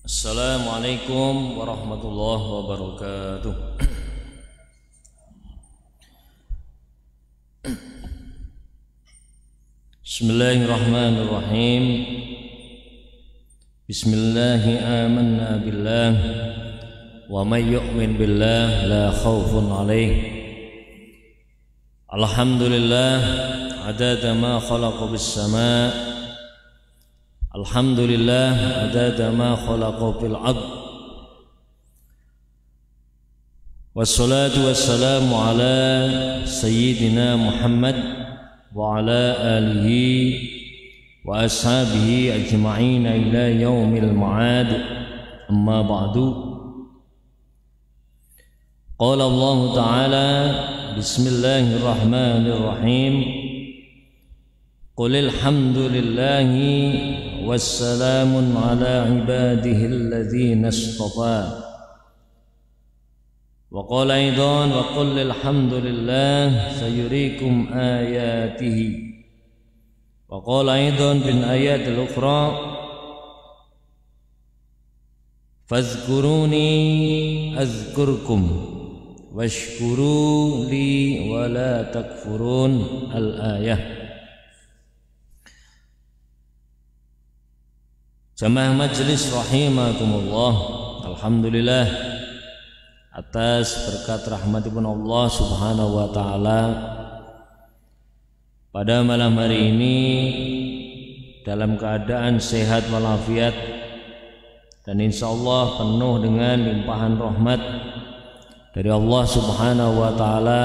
Assalamualaikum warahmatullahi wabarakatuh. Bismillahirrahmanirrahim. Bismillahi amanna billah wa may yu'min billah la khaufun alaih. Alhamdulillah adada ma khalaqa bis sama'. Alhamdulillah adada ma khalaqa fil ard. Wassalatu wassalamu ala sayyidina Muhammad wa ala alihi wa ashabihi ajma'in ila yaumil ma'ad. Amma ba'du. Qala Allah ta'ala bismillahirrahmanirrahim. Qulil hamdulillahi wassalamun ala ibadihi alladhina istafa. Wa qala aidan wa qul alhamdulillah sayuriikum ayatihi. Wa qala aidan bin ayatil ukhra fazkuruni azkurkum washkuru li wa la takfurun. Al-ayah. Jamaah majlis rahimakumullah, alhamdulillah atas berkat rahmatipun Allah subhanahu wa ta'ala, pada malam hari ini dalam keadaan sehat walafiat dan insyaallah penuh dengan limpahan rahmat dari Allah subhanahu wa ta'ala,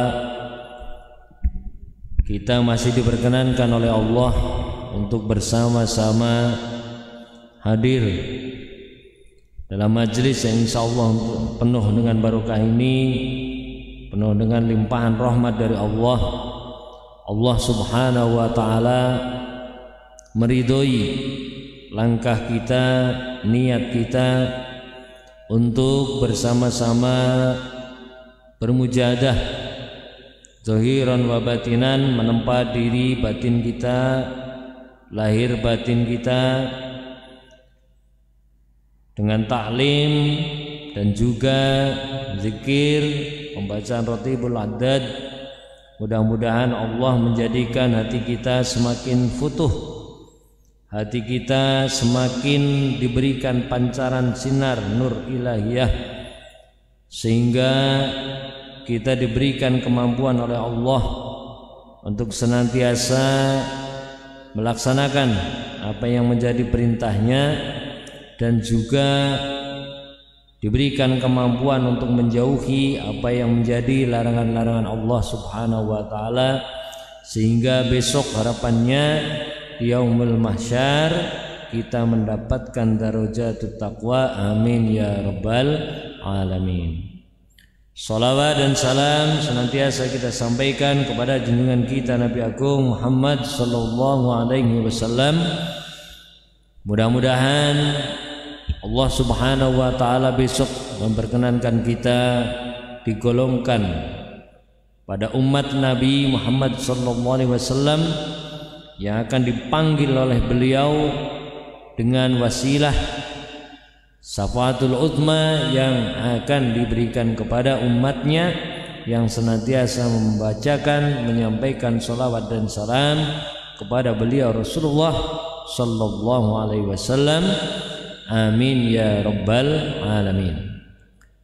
kita masih diperkenankan oleh Allah untuk bersama-sama hadir dalam majelis yang insyaallah penuh dengan barokah ini, penuh dengan limpahan rahmat dari Allah. Allah subhanahu wa ta'ala meridhoi langkah kita, niat kita untuk bersama-sama bermujahadah zahiran wa batinan, menempa diri batin kita, lahir batin kita, dengan taklim dan juga zikir, pembacaan Ratibul Adad. Mudah-mudahan Allah menjadikan hati kita semakin futuh, hati kita semakin diberikan pancaran sinar nur ilahiyah, sehingga kita diberikan kemampuan oleh Allah untuk senantiasa melaksanakan apa yang menjadi perintahnya, dan juga diberikan kemampuan untuk menjauhi apa yang menjadi larangan-larangan Allah subhanahu wa ta'ala, sehingga besok harapannya di yaumul mahsyar kita mendapatkan darajatut taqwa. Amin ya rabbal alamin. Salawat dan salam senantiasa kita sampaikan kepada junjungan kita Nabi Agung Muhammad sallallahu alaihi wasallam. Mudah-mudahan Allah subhanahu wa ta'ala besok memperkenankan kita digolongkan pada umat Nabi Muhammad sallallahu alaihi wasallam yang akan dipanggil oleh beliau dengan wasilah syafaatul uzma yang akan diberikan kepada umatnya yang senantiasa membacakan, menyampaikan salawat dan salam kepada beliau Rasulullah sallallahu alaihi wasallam. Amin ya rabbal alamin.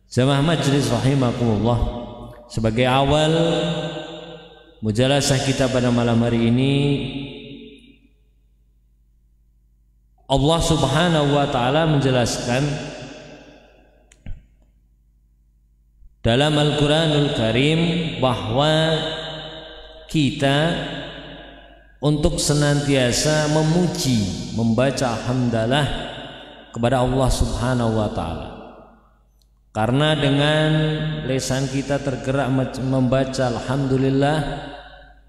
Jamaah majlis rahimakumullah, sebagai awal mujalasah kita pada malam hari ini, Allah subhanahu wa ta'ala menjelaskan dalam Al-Quranul Karim bahwa kita untuk senantiasa memuji, membaca hamdalah kepada Allah subhanahu wa ta'ala, karena dengan lisan kita tergerak membaca alhamdulillah,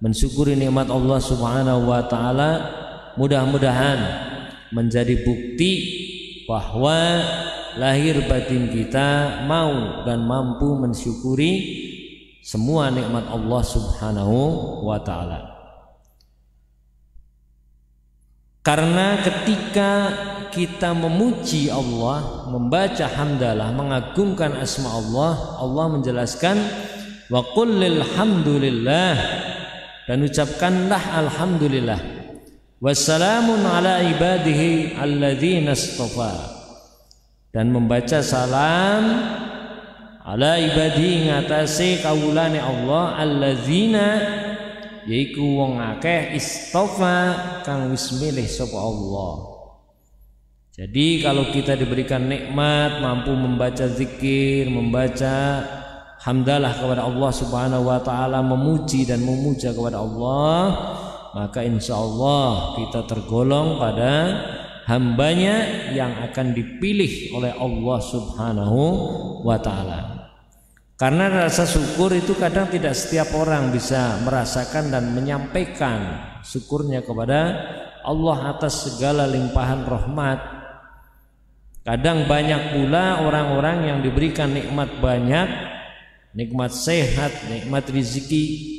mensyukuri nikmat Allah subhanahu wa ta'ala, mudah-mudahan menjadi bukti bahwa lahir batin kita mau dan mampu mensyukuri semua nikmat Allah subhanahu wa ta'ala. Karena ketika kita memuji Allah, membaca hamdalah, mengagungkan asma Allah, Allah menjelaskan wa qul hamdulillah, dan ucapkanlah alhamdulillah, wassalamun ala ibadihi alladzina istafa, dan membaca salam ala ibadihi ngatasi kawulane Allah alladzina yaiku wong akeh istafa kang wis milih sapa Allah. Jadi kalau kita diberikan nikmat, mampu membaca zikir, membaca hamdalah kepada Allah Subhanahu wa taala, memuji dan memuja kepada Allah, maka insya Allah kita tergolong pada hambanya yang akan dipilih oleh Allah Subhanahu wa taala. Karena rasa syukur itu kadang tidak setiap orang bisa merasakan dan menyampaikan syukurnya kepada Allah atas segala limpahan rahmat. Kadang banyak pula orang-orang yang diberikan nikmat banyak, nikmat sehat, nikmat rezeki,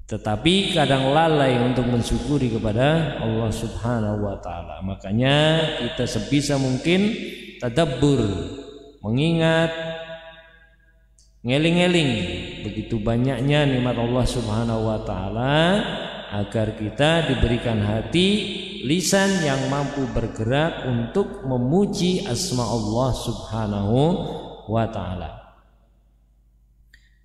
tetapi kadang lalai untuk mensyukuri kepada Allah Subhanahu wa taala. Makanya kita sebisa mungkin tadabbur, mengingat, ngeling-ngeling begitu banyaknya nikmat Allah Subhanahu wa taala, agar kita diberikan hati, lisan yang mampu bergerak untuk memuji asma Allah Subhanahu wa taala.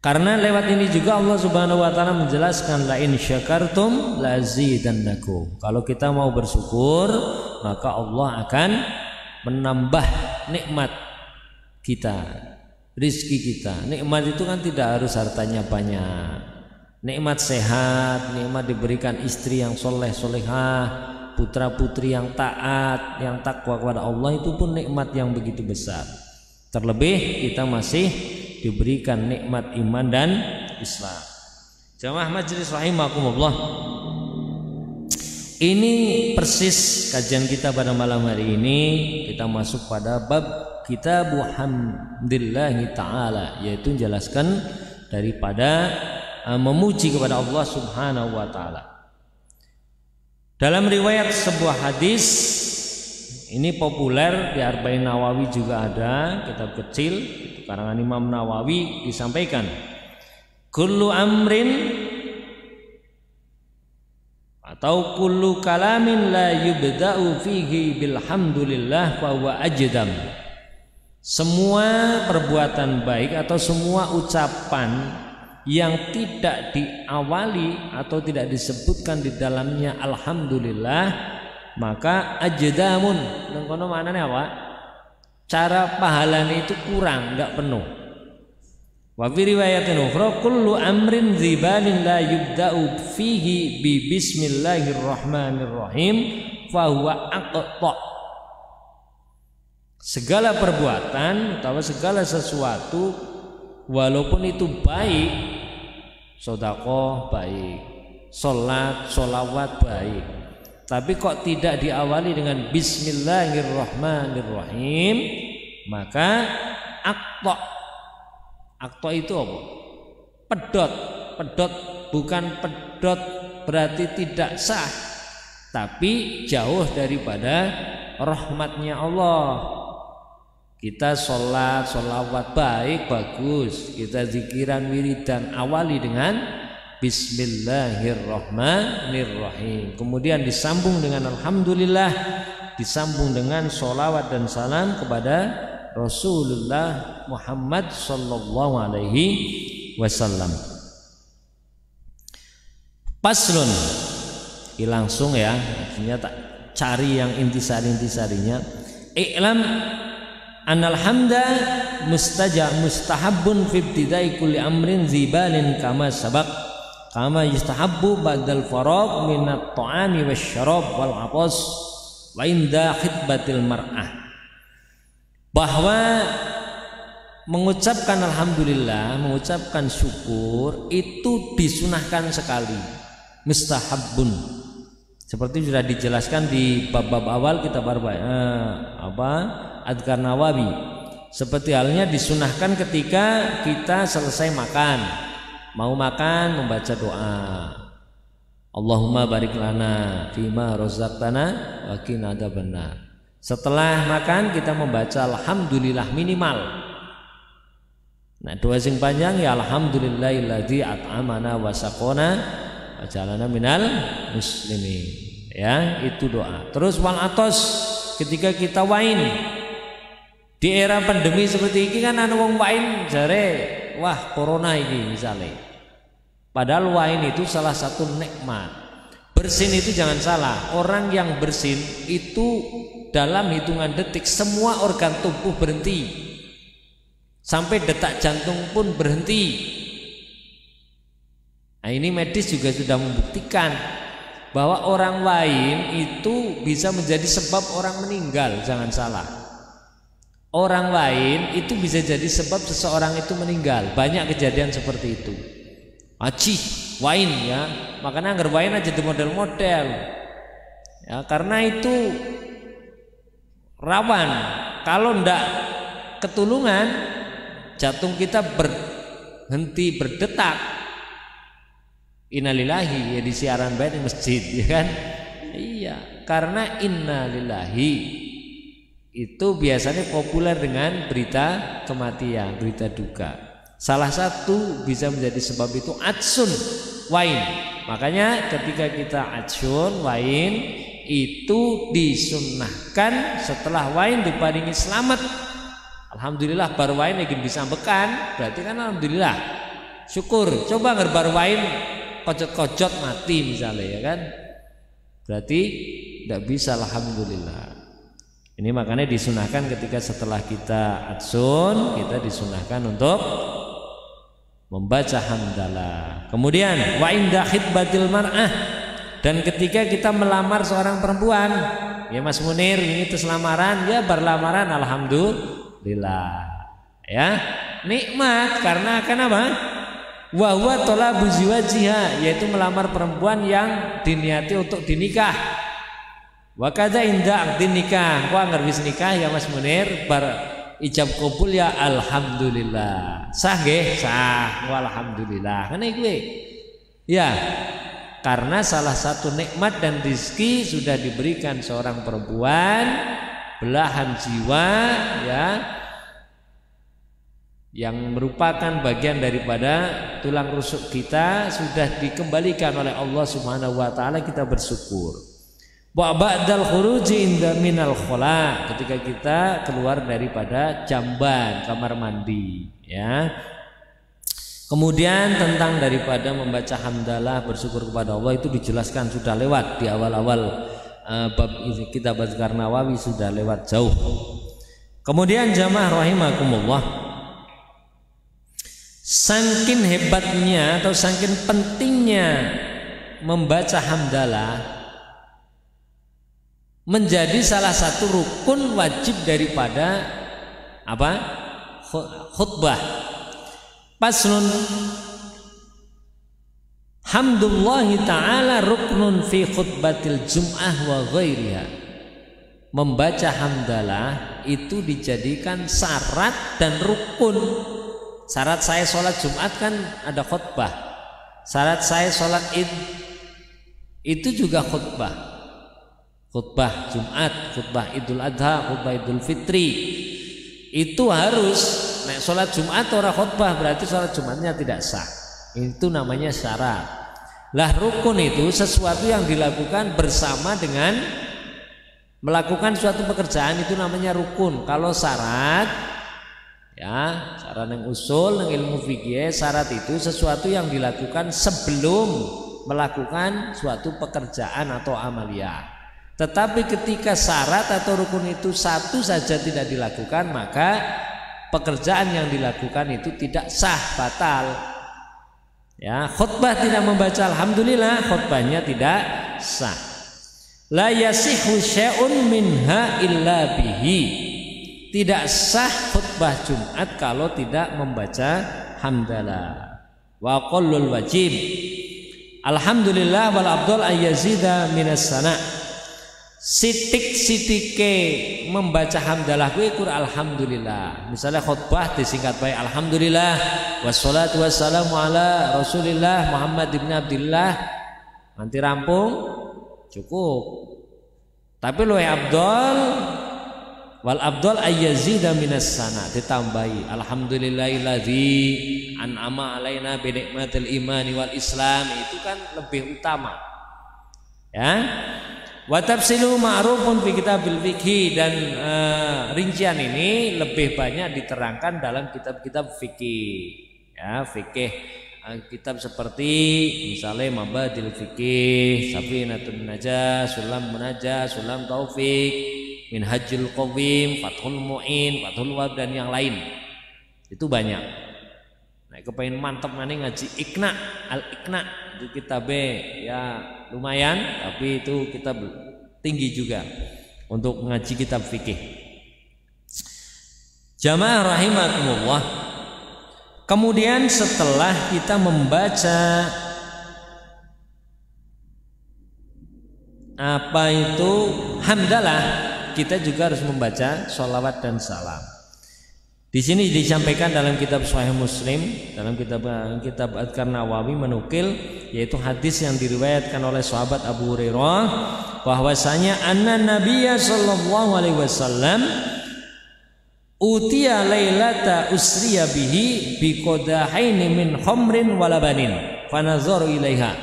Karena lewat ini juga Allah Subhanahu wa taala menjelaskan la in syakartum lazidannakum. Kalau kita mau bersyukur, maka Allah akan menambah nikmat kita, rizki kita. Nikmat itu kan tidak harus hartanya banyak. Nikmat sehat, nikmat diberikan istri yang soleh solehah, putra putri yang taat, yang takwa kepada Allah, itu pun nikmat yang begitu besar. Terlebih kita masih diberikan nikmat iman dan Islam. Jamaah majelis rahimakumullah, ini persis kajian kita pada malam hari ini. Kita masuk pada bab Kitab Hamdillahi Ta'ala, yaitu menjelaskan daripada memuji kepada Allah Subhanahu wa taala. Dalam riwayat sebuah hadis, ini populer di Arba'in Nawawi juga ada, kitab kecil karangan Imam Nawawi, disampaikan kullu amrin atau kullu kalamin la yubda'u fihi bilhamdulillah fa huwa ajdam. Semua perbuatan baik atau semua ucapan yang tidak diawali atau tidak disebutkan di dalamnya alhamdulillah, maka ajdamun. Nang kono manane apa? Cara pahalane itu kurang, enggak penuh. Wa fi riwayatin ukhra kullu amrin dzibalin la yubda'u fihi bi bismillahirrahmanirrahim fa huwa aqta. Segala perbuatan atau segala sesuatu walaupun itu baik, sedekah baik, salat, sholawat baik, tapi kok tidak diawali dengan bismillahirrahmanirrahim, maka akta. Akta itu apa? Pedot. Pedot bukan pedot berarti tidak sah, tapi jauh daripada rahmatnya Allah. Kita sholat, sholawat baik, bagus. Kita zikiran, wiridan, awali dengan bismillahirrahmanirrahim. Kemudian disambung dengan alhamdulillah, disambung dengan sholawat dan salam kepada Rasulullah Muhammad sallallahu alaihi wasallam. Paslun, langsung ya, artinya tak cari yang intisari-intisarinya. I'lam anal hamda mustahabun fi ibtidai kulli amrin zibalin kama sabaq, kama yustahabbu ba'dal faragh min at-ta'ami wasyarab wal 'atas wa inda khitbatil mar'ah. Bahwa mengucapkan alhamdulillah, mengucapkan syukur itu disunahkan sekali, mustahabun. Seperti sudah dijelaskan di bab-bab awal kitab Adhkar Nawawi. Seperti halnya disunahkan ketika kita selesai makan, mau makan membaca doa. Allahumma barik lana fima razaqtana wa qina adzabannar. Setelah makan kita membaca alhamdulillah minimal. Nah, doa sing panjang ya alhamdulillahilladzi at'amana wa saqona wa jalana minal muslimin. Ya, itu doa. Terus wal atos, ketika kita wain di era pandemi seperti ini kan ana wong wain jare wah corona ini misalnya. Padahal wain itu salah satu nikmat. Bersin itu jangan salah. Orang yang bersin itu dalam hitungan detik semua organ tubuh berhenti. Sampai detak jantung pun berhenti. Nah, ini medis juga sudah membuktikan bahwa orang wain itu bisa menjadi sebab orang meninggal, jangan salah. Orang wain itu bisa jadi sebab seseorang itu meninggal. Banyak kejadian seperti itu. Aci, wain ya. Makanya agar wain aja di model-model. Ya, karena itu rawan. Kalau ndak ketulungan, jantung kita berhenti berdetak. Innalillahi ya di siaran baik di masjid ya kan. Iya, karena innalillahi itu biasanya populer dengan berita kematian, berita duka. Salah satu bisa menjadi sebab itu atsun wain. Makanya ketika kita atsun wain itu disunnahkan setelah wain diparingi selamat. Alhamdulillah bar wain lagi bisa bekan, berarti kan alhamdulillah. Syukur. Coba ngerbar wain kocot-kocot mati misalnya ya kan. Berarti tidak bisa alhamdulillah. Ini makanya disunahkan ketika setelah kita atsun, kita disunahkan untuk membaca hamdalah. Kemudian wa inda khitbatil mar'ah, dan ketika kita melamar seorang perempuan, ya Mas Munir ini terus lamaran, ya berlamaran alhamdulillah. Ya, nikmat karena akan apa? Wa huwa talabu ziwajiha, yaitu melamar perempuan yang diniati untuk dinikah. Wa kadza inda aqdin nikah, ku anggar wis nikah ya Mas Munir bar ijab kabul ya alhamdulillah. Sah nggih? Sah. Walhamdulillah. Ngene kuwi. Ya. Karena salah satu nikmat dan rezeki sudah diberikan seorang perempuan belahan jiwa ya, yang merupakan bagian daripada tulang rusuk kita sudah dikembalikan oleh Allah Subhanahu wa taala, kita bersyukur. Wa ba'dal khuruji inda minal khala, ketika kita keluar daripada jamban kamar mandi ya. Kemudian tentang daripada membaca hamdalah bersyukur kepada Allah itu dijelaskan sudah lewat di awal-awal bab kitab Azkar Nawawi, sudah lewat jauh. Kemudian jamaah rahimakumullah, saking hebatnya atau saking pentingnya membaca hamdalah menjadi salah satu rukun wajib daripada apa? Khutbah. Paslun hamdulillahi ta'ala ruknun fi khutbatil jum'ah wa ghairiha. Membaca hamdalah itu dijadikan syarat dan rukun. Syarat saya sholat Jumat kan ada khutbah. Syarat saya sholat Id itu juga khutbah. Khutbah Jumat, khutbah Idul Adha, khutbah Idul Fitri itu harus. Nek sholat Jumat orang khutbah berarti sholat Jumatnya tidak sah. Itu namanya syarat. Lah rukun itu sesuatu yang dilakukan bersama dengan melakukan suatu pekerjaan, itu namanya rukun. Kalau syarat ya, syarat yang usul yang ilmu fikih, syarat itu sesuatu yang dilakukan sebelum melakukan suatu pekerjaan atau amaliyah. Tetapi ketika syarat atau rukun itu satu saja tidak dilakukan, maka pekerjaan yang dilakukan itu tidak sah, batal. Ya, khutbah tidak membaca alhamdulillah, khutbahnya tidak sah. La yasihu syai'un minha illa bihi. Tidak sah khutbah Jumat kalau tidak membaca hamdalah. Wa qallul wajib alhamdulillah wal afdal ayyazida minas sana. Sitik-sitike membaca hamdalah kuwi kur alhamdulillah. Misalnya khutbah disingkat baik alhamdulillah wassalatu wassalamu ala Rasulillah Muhammad ibn Abdullah Nanti rampung cukup. Tapi luwih abdol wal abdol ayyazida minas sana, ditambahi alhamdulillahilladzi an'ama alaina bi nikmatil imani wal islam, itu kan lebih utama. Ya. Wa tafsilu ma'rufun fi kitabil fikih, dan rincian ini lebih banyak diterangkan dalam kitab-kitab fikih. Ya, fikih kitab seperti misalnya Mabadil Fikih, Safinatun Najah, Sulam Munajah, Sulam Taufik, Minhajul Qawim, Fathul Mu'in, Fathul Wahab, dan yang lain. Itu banyak. Nah, kepengen mantep mana ngaji Iqna, Al-Iqna, itu kitabnya ya lumayan, tapi itu kitab tinggi juga untuk ngaji kitab fikih. Jamaah rahimakumullah. Kemudian setelah kita membaca apa itu hamdalah, kita juga harus membaca sholawat dan salam. Di sini disampaikan dalam kitab Sahih Muslim, dalam kitab Adhkar Nawawi menukil, yaitu hadis yang diriwayatkan oleh sahabat Abu Hurairah bahwasanya anna Nabiyya sallallahu alaihi wasallam utiya lailata usriya bihi biqadahaini min khamrin walabanin fanazaru ilaiha.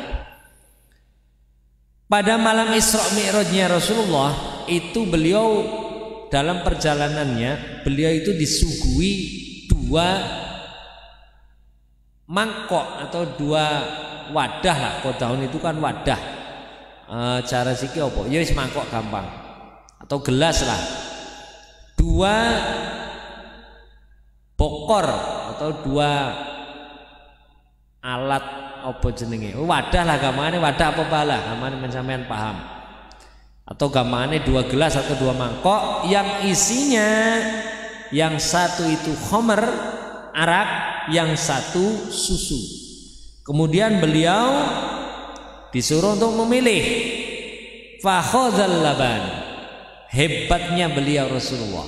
Pada malam Isra Mi'rajnya Rasulullah itu, beliau dalam perjalanannya beliau itu disuguhi 2 mangkok atau 2 wadah lah. Kodahun itu kan wadah. Cara siki apa? Ya wis mangkok gampang. Atau gelas lah. 2 bokor atau 2 alat apa jenenge, wadah lah gamane, wadah apa bala gamane sampean paham, atau gamane 2 gelas atau 2 mangkok yang isinya yang satu itu khamr arak, yang satu susu. Kemudian beliau disuruh untuk memilih, fakhadzal laban. Hebatnya beliau Rasulullah,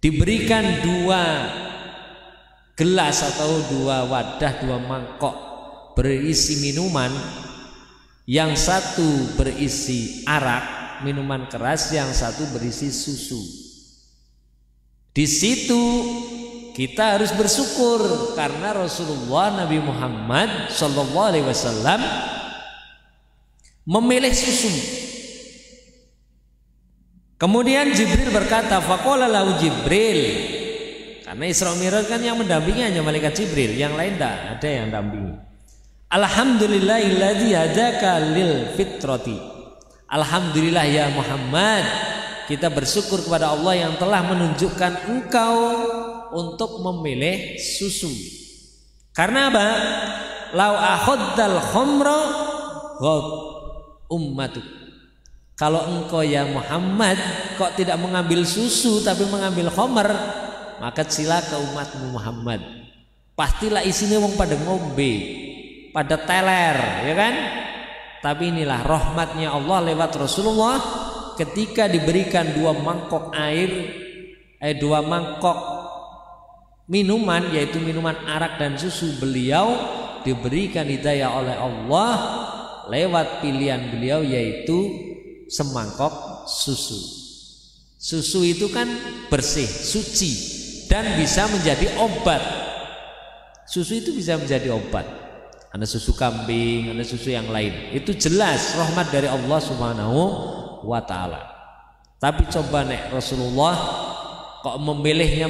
diberikan 2 gelas atau 2 wadah, 2 mangkok berisi minuman, yang satu berisi arak, minuman keras, yang satu berisi susu. Di situ kita harus bersyukur karena Rasulullah Nabi Muhammad sallallahu alaihi wasallam memilih susu. Kemudian Jibril berkata, faqala lahu Jibril, karena Isra Mi'raj kan yang mendampingi hanya malaikat Jibril, yang lain tidak ada yang dampingi. Alhamdulillahilladzi hadaka lil fitrati. Alhamdulillah ya Muhammad, kita bersyukur kepada Allah yang telah menunjukkan engkau untuk memilih susu. Karena apa? Lau akhaddal khamra ghad ummatuk. Kalau engkau ya Muhammad kok tidak mengambil susu tapi mengambil khamr, maka cilaka umatmu Muhammad. Pastilah isinya wong pada ngombe, pada teler, ya kan? Tapi inilah rahmatnya Allah lewat Rasulullah, ketika diberikan 2 mangkok air, 2 mangkok minuman, yaitu minuman arak dan susu, beliau diberikan hidayah oleh Allah lewat pilihan beliau, yaitu semangkok susu. Susu itu kan bersih, suci, dan bisa menjadi obat. Susu itu bisa menjadi obat. Ada susu kambing, ada susu yang lain. Itu jelas rahmat dari Allah Subhanahu wa ta'ala. Tapi coba nek Rasulullah kok memilih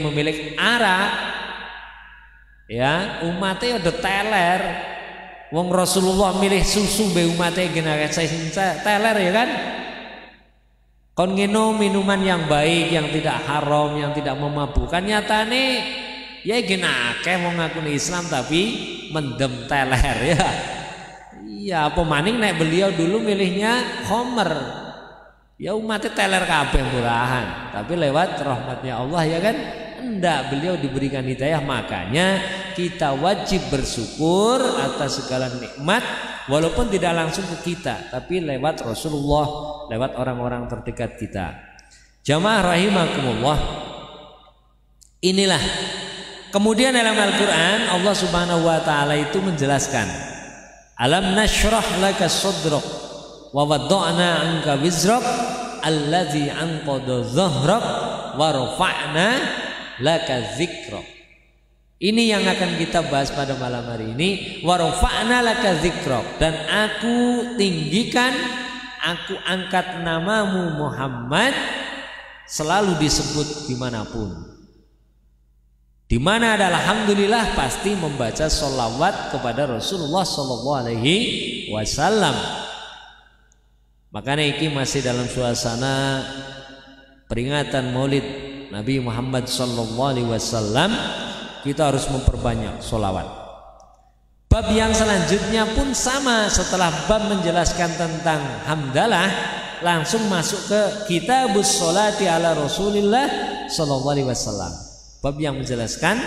arak, ya umatnya udah teler. Wong Rasulullah milih susu be umatnya generasi teler, ya kan? Kon nginum minuman yang baik, yang tidak haram, yang tidak memabukkan, nyatane ya gina akeh wong ngakuni Islam tapi mendem teler, ya. Iya, apa maning nek beliau dulu milihnya khamr. Ya umatnya teler kabeh murahan, tapi lewat rahmatnya Allah, ya kan? Enggak, beliau diberikan hidayah, makanya kita wajib bersyukur atas segala nikmat, walaupun tidak langsung ke kita, tapi lewat Rasulullah, lewat orang-orang terdekat kita. Jamaah rahimakumullah. Inilah kemudian dalam Al-Quran Allah Subhanahu wa ta'ala itu menjelaskan Alam nashrah laka sadrak wa wada'na 'anka wizrak allazi anqadha dhahrak wa rafa'na laka dzikrak. Ini yang akan kita bahas pada malam hari ini. Wa rafa'na laka dzikrak, dan aku tinggikan, aku angkat namamu Muhammad, selalu disebut dimanapun. Di mana ada alhamdulillah pasti membaca sholawat kepada Rasulullah Sallallahu Alaihi Wasallam. Makanya ini masih dalam suasana peringatan Maulid Nabi Muhammad Sallallahu Alaihi Wasallam, kita harus memperbanyak sholawat. Bab yang selanjutnya pun sama, setelah bab menjelaskan tentang hamdalah, langsung masuk ke kitabus sholati ala Rasulillah Sallallahu Alaihi Wasallam. Bab yang menjelaskan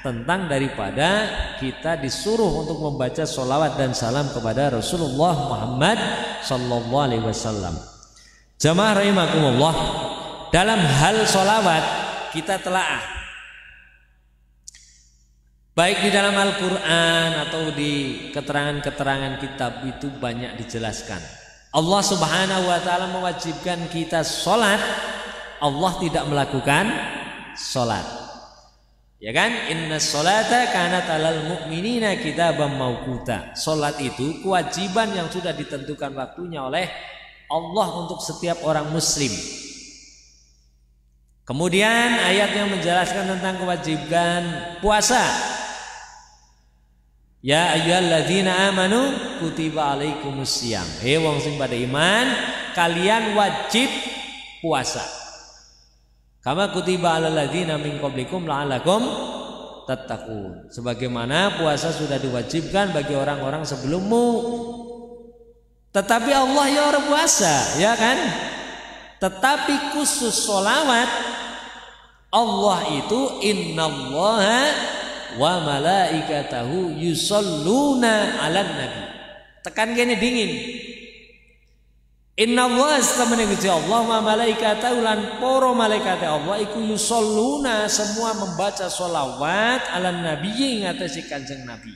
tentang daripada kita disuruh untuk membaca sholawat dan salam kepada Rasulullah Muhammad Sallallahu Alaihi Wasallam. Jamaah rahimakumullah, dalam hal sholawat kita telaah, baik di dalam Al-Quran atau di keterangan-keterangan kitab itu banyak dijelaskan. Allah Subhanahu wa ta'ala mewajibkan kita sholat, Allah tidak melakukan sholat. Ya kan? Inna sholata kanat alal mu'minina kitaban mauquta. Sholat itu kewajiban yang sudah ditentukan waktunya oleh Allah untuk setiap orang muslim. Kemudian ayat yang menjelaskan tentang kewajiban puasa. Ya ayyuhalladzina amanu kutiba alaikumussyam. Hei wong sing pada iman, kalian wajib puasa. Kama kutiba alal ladzina min qablikum la'allakum tattaqun. Sebagaimana puasa sudah diwajibkan bagi orang-orang sebelummu. Tetapi Allah ya orang puasa, ya kan? Tetapi khusus sholawat, Allah itu innallaha wa malaikatahu yusholluna 'alan nabi. Tekan gini dingin. Innallaha astamane Gusti Allah wa malaikatahu lan para malaikat Allah iku yusholluna, semua membaca sholawat 'alan nabi, ngatasi Kanjeng Nabi.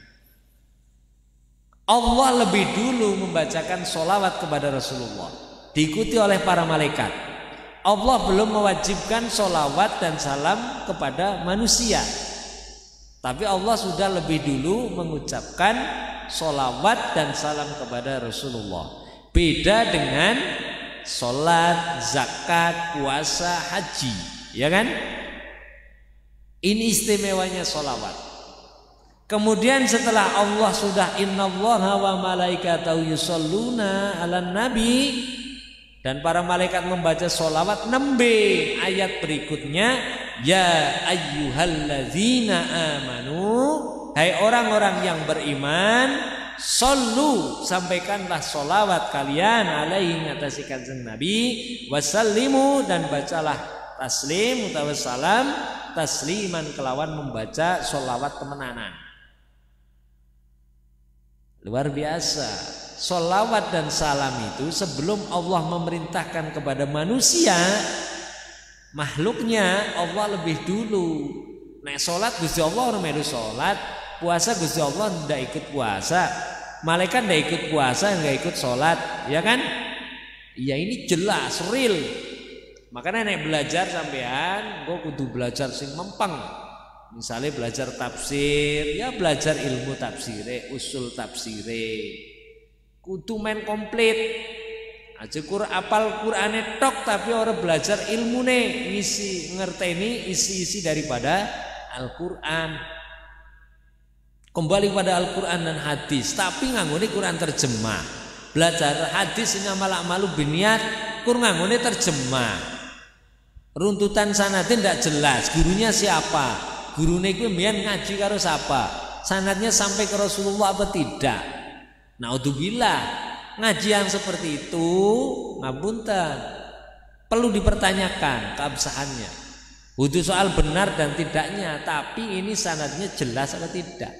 Allah lebih dulu membacakan sholawat kepada Rasulullah, diikuti oleh para malaikat. Allah belum mewajibkan sholawat dan salam kepada manusia, tapi Allah sudah lebih dulu mengucapkan sholawat dan salam kepada Rasulullah. Beda dengan sholat, zakat, puasa, haji, ya kan? Ini istimewanya sholawat. Kemudian setelah Allah sudah innallaha wa malaikatahu yusholluna 'alan nabi, dan para malaikat membaca sholawat, nembe ayat berikutnya, ya ayyuhalladzina amanu, hai orang-orang yang beriman, shollu, sampaikanlah sholawat kalian alaihi, ngatasi Kanjeng Nabi, wasallimu, dan bacalah taslim utawa salam, tasliman kelawan membaca sholawat temenanan. Luar biasa. Sholawat dan salam itu sebelum Allah memerintahkan kepada manusia, makhluknya, Allah lebih dulu. Nek sholat Gusti Allah orang melu sholat, puasa Gusti Allah tidak ikut puasa, malaikat tidak ikut puasa, nggak ikut sholat, ya kan? Ya ini jelas real. Makanya nek belajar sampean, gue kudu belajar sing mempeng. Misalnya belajar tafsir, ya belajar ilmu tafsire, usul tafsire, kudu main komplit. Aja apal Qur'ane tok tapi orang belajar ilmune, ngisi ngerteni isi-isi daripada Al-Qur'an. Kembali pada Al-Qur'an dan hadis, tapi nganggone Qur'an terjemah. Belajar hadis ini malu biniat, kur nganggone terjemah. Runtutan sanadnya tidak jelas, gurunya siapa? Gurune iku mbiyen ngaji karo siapa? Sanadnya sampai ke Rasulullah apa tidak? Naudzubillah, ngaji yang seperti itu ngapunten, perlu dipertanyakan keabsahannya. Butuh soal benar dan tidaknya, tapi ini sanadnya jelas atau tidak.